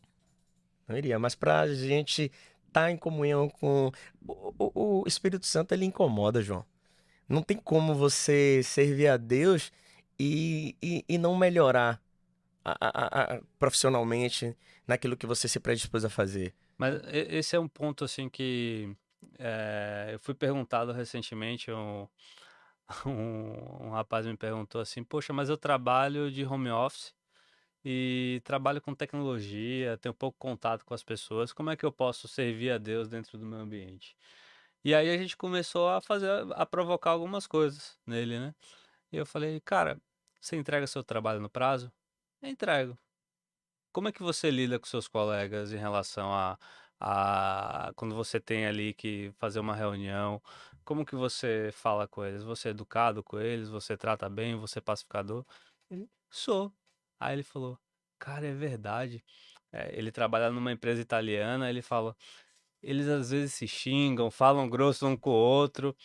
Não iria. Mas pra gente estar em comunhão com o Espírito Santo, ele incomoda, João. Não tem como você servir a Deus e não melhorar profissionalmente naquilo que você se predispôs a fazer. Mas esse é um ponto assim que eu fui perguntado recentemente, um rapaz me perguntou assim, poxa, mas eu trabalho de home office e trabalho com tecnologia, tenho pouco contato com as pessoas, como é que eu posso servir a Deus dentro do meu ambiente? E aí a gente começou a provocar algumas coisas nele, né? E eu falei, cara, você entrega seu trabalho no prazo? Eu entrego. Como é que você lida com seus colegas em relação a quando você tem ali que fazer uma reunião? Como que você fala com eles? Você é educado com eles? Você trata bem? Você é pacificador? Ele, sou. Aí ele falou, cara, é verdade. Ele trabalha numa empresa italiana, ele fala, eles às vezes se xingam, falam grosso um com o outro,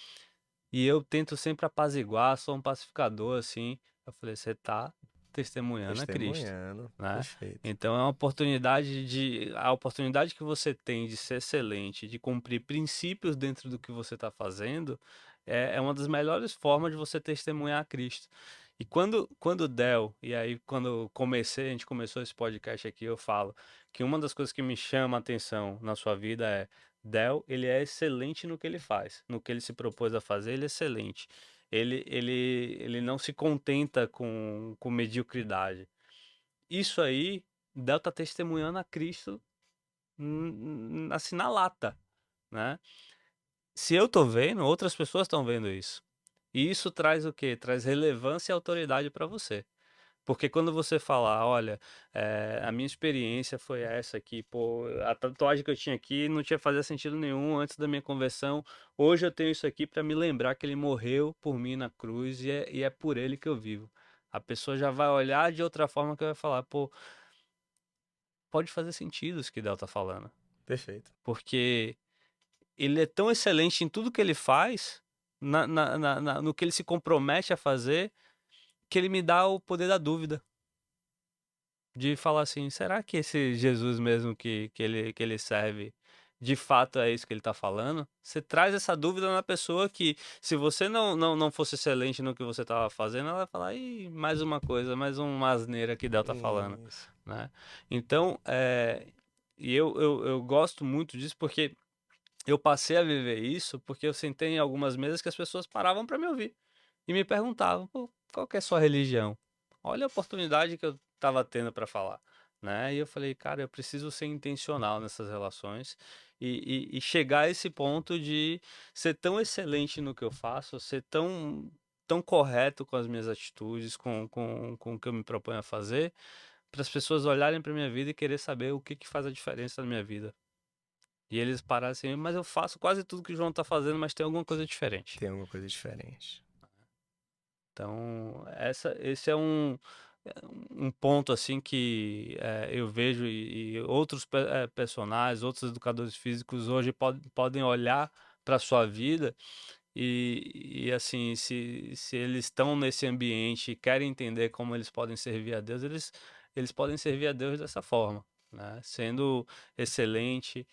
e eu tento sempre apaziguar, sou um pacificador, assim. Eu falei, você tá testemunhando a Cristo, Testemunhando. né? Perfeito. Então é uma oportunidade a oportunidade que você tem de ser excelente, de cumprir princípios dentro do que você está fazendo, é uma das melhores formas de você testemunhar a Cristo. E quando Del, e aí quando comecei, a gente começou esse podcast aqui, eu falo que uma das coisas que me chama a atenção na sua vida é Del, ele é excelente no que ele faz, no que ele se propôs a fazer, ele é excelente. Ele não se contenta com mediocridade. Isso aí, Del tá testemunhando a Cristo assim na lata, né? Se eu tô vendo, outras pessoas estão vendo isso. E isso traz o quê? Traz relevância e autoridade para você. Porque quando você falar, olha, a minha experiência foi essa aqui, pô, a tatuagem que eu tinha aqui não tinha fazia sentido nenhum antes da minha conversão. Hoje eu tenho isso aqui para me lembrar que ele morreu por mim na cruz e é por ele que eu vivo. A pessoa já vai olhar de outra forma que vai falar, pô, pode fazer sentido isso que Del tá falando. Perfeito. Porque ele é tão excelente em tudo que ele faz, no que ele se compromete a fazer, que ele me dá o poder da dúvida. De falar assim, será que esse Jesus mesmo que ele serve, de fato é isso que ele está falando, você traz essa dúvida na pessoa que, se você não fosse excelente no que você estava fazendo, ela vai falar, ih, mais uma coisa, mais uma asneira que Del tá falando, Isso. né? Então, e eu gosto muito disso porque eu passei a viver isso porque eu sentei em algumas mesas que as pessoas paravam para me ouvir e me perguntavam, pô, qual que é a sua religião? Olha a oportunidade que eu estava tendo para falar, né? E eu falei, cara, eu preciso ser intencional nessas relações e chegar a esse ponto de ser tão excelente no que eu faço, ser tão correto com as minhas atitudes, com o que eu me proponho a fazer, para as pessoas olharem para minha vida e querer saber o que que faz a diferença na minha vida. E eles pararam assim, mas eu faço quase tudo que o João tá fazendo, mas tem alguma coisa diferente. Tem alguma coisa diferente. Então, esse é um ponto assim que eu vejo e outros personagens, outros educadores físicos hoje podem olhar para sua vida e assim, se eles estão nesse ambiente e querem entender como eles podem servir a Deus, eles podem servir a Deus dessa forma, né? Sendo excelente,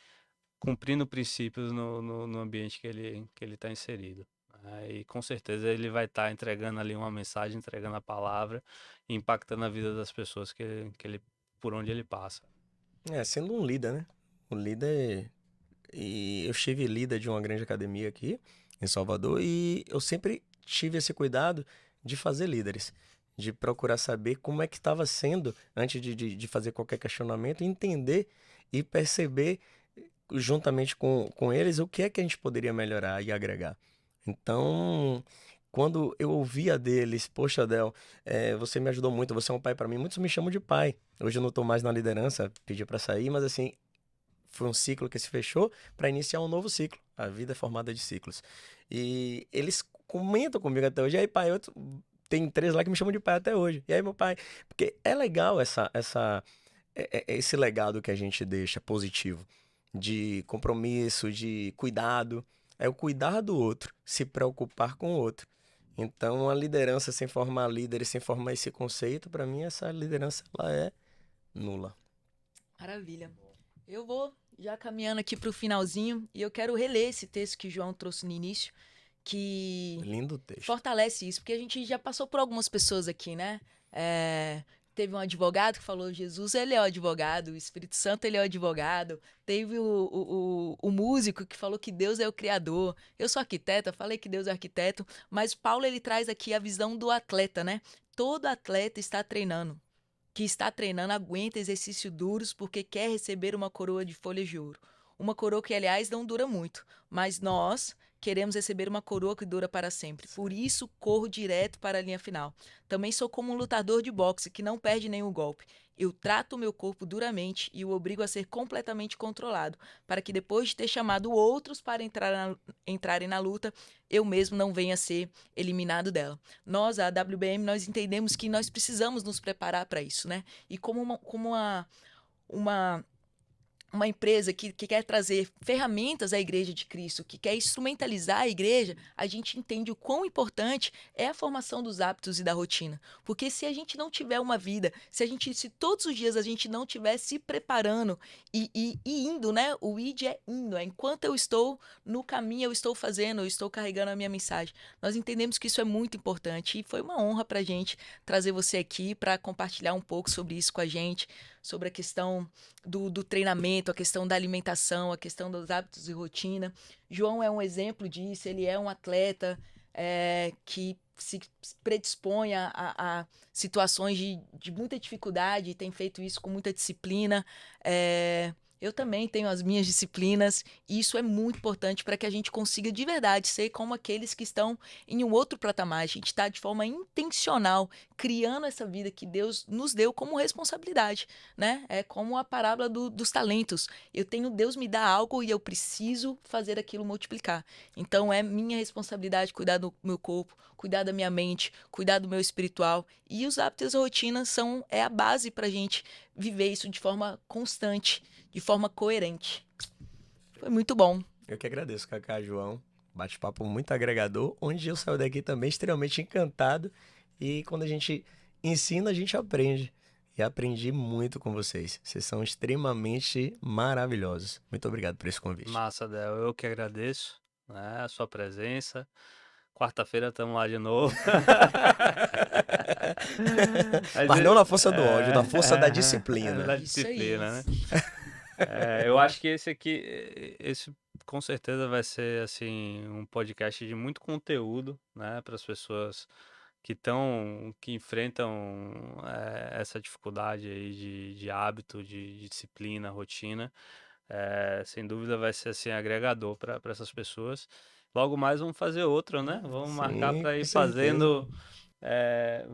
cumprindo princípios no ambiente que ele está inserido. E com certeza ele vai estar entregando ali uma mensagem, entregando a palavra, e impactando a vida das pessoas por onde ele passa. Sendo um líder, né? Um líder. E eu estive líder de uma grande academia aqui em Salvador e eu sempre tive esse cuidado de fazer líderes, de procurar saber como é que estava sendo antes de fazer qualquer questionamento, entender e perceber juntamente com eles o que é que a gente poderia melhorar e agregar. Então, quando eu ouvia deles, poxa, Del, você me ajudou muito, você é um pai para mim. Muitos me chamam de pai. Hoje eu não estou mais na liderança, pedi para sair, mas assim, foi um ciclo que se fechou para iniciar um novo ciclo. A vida é formada de ciclos. E eles comentam comigo até hoje. E aí, pai, tem 3 lá que me chamam de pai até hoje. E aí, meu pai. Porque é legal esse legado que a gente deixa positivo. De compromisso, de cuidado. É o cuidar do outro, se preocupar com o outro. Então, a liderança sem formar líderes, sem formar esse conceito, para mim, essa liderança ela é nula. Maravilha. Eu vou já caminhando aqui para o finalzinho e eu quero reler esse texto que o João trouxe no início, que Lindo texto. fortalece isso, porque a gente já passou por algumas pessoas aqui, né? Teve um advogado que falou, Jesus, ele é o advogado, o Espírito Santo, ele é o advogado. Teve o músico que falou que Deus é o criador. Eu sou arquiteta, falei que Deus é arquiteto, mas Paulo, ele traz aqui a visão do atleta, né? Todo atleta está treinando. Que está treinando aguenta exercícios duros porque quer receber uma coroa de folhas de ouro. Uma coroa que, aliás, não dura muito, mas nós queremos receber uma coroa que dura para sempre. Por isso, corro direto para a linha final. Também sou como um lutador de boxe que não perde nenhum golpe. Eu trato o meu corpo duramente e o obrigo a ser completamente controlado, para que depois de ter chamado outros para entrarem na luta, eu mesmo não venha a ser eliminado dela. Nós, a WBM, nós entendemos que nós precisamos nos preparar para isso, né? E como uma uma empresa que quer trazer ferramentas à Igreja de Cristo, que quer instrumentalizar a igreja, a gente entende o quão importante é a formação dos hábitos e da rotina. Porque se a gente não tiver uma vida, se todos os dias a gente não estiver se preparando e indo, né? O id é indo, enquanto eu estou no caminho, eu estou fazendo, eu estou carregando a minha mensagem. Nós entendemos que isso é muito importante e foi uma honra para a gente trazer você aqui para compartilhar um pouco sobre isso com a gente, sobre a questão do treinamento, a questão da alimentação, a questão dos hábitos e rotina. João é um exemplo disso, ele é um atleta que se predispõe a situações de muita dificuldade e tem feito isso com muita disciplina. Eu também tenho as minhas disciplinas e isso é muito importante para que a gente consiga de verdade ser como aqueles que estão em um outro patamar. A gente está de forma intencional criando essa vida que Deus nos deu como responsabilidade, né? É como a parábola dos talentos. Deus me dá algo e eu preciso fazer aquilo multiplicar. Então é minha responsabilidade cuidar do meu corpo, cuidar da minha mente, cuidar do meu espiritual. E os hábitos e rotinas é a base para a gente viver isso de forma constante, de forma coerente. Foi muito bom. Eu que agradeço, Cacá, João. Bate-papo muito agregador, onde eu saio daqui também extremamente encantado. E quando a gente ensina, a gente aprende. e aprendi muito com vocês. Vocês são extremamente maravilhosos. Muito obrigado por esse convite. Massa, Del. Eu que agradeço, né, a sua presença. Quarta-feira estamos lá de novo. Mas não na força do ódio, na força da disciplina. Da Isso aí. disciplina, né? Eu acho que esse com certeza vai ser assim um podcast de muito conteúdo, né, para as pessoas que enfrentam essa dificuldade aí de hábito, de disciplina, rotina. Sem dúvida vai ser assim agregador para essas pessoas. Logo mais vamos fazer outro, né? Vamos marcar Sim, para com ir certeza. fazendo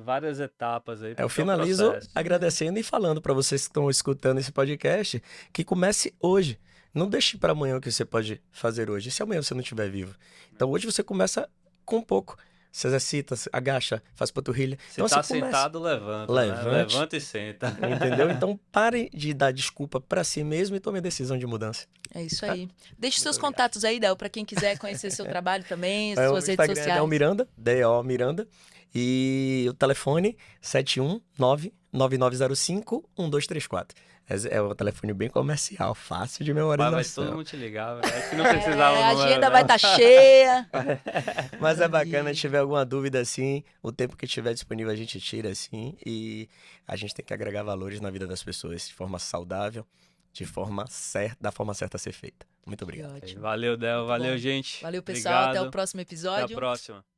várias etapas aí. Eu porque é um finalizo processo. agradecendo e falando para vocês que estão escutando esse podcast que comece hoje. Não deixe para amanhã o que você pode fazer hoje. E se amanhã você não estiver vivo? Então hoje você começa com pouco. Se exercita, se agacha, faz panturrilha. Se Então tá você começa. sentado, levanta, Levante. né? Levanta e senta. Entendeu? Então pare de dar desculpa para si mesmo e tome a decisão de mudança. É isso aí. Deixe seus obrigado. contatos aí, Del, para quem quiser conhecer seu trabalho também, O suas redes Instagram é sociais. Del Miranda, D-O Miranda. E o telefone 719-9905-1234. É um telefone bem comercial, fácil de Vai todo memorização. mundo te ligar, velho. Acho que não precisava. A o número, agenda não. vai estar cheia. Mas é bacana, se tiver alguma dúvida assim, o tempo que tiver disponível a gente tira assim. E a gente tem que agregar valores na vida das pessoas de forma saudável, de forma certa, da forma certa a ser feita. Muito Que obrigado. ótimo. Valeu, Del. Muito Valeu, bom. gente. Valeu, pessoal. Até o Obrigado. próximo Até a episódio. próxima.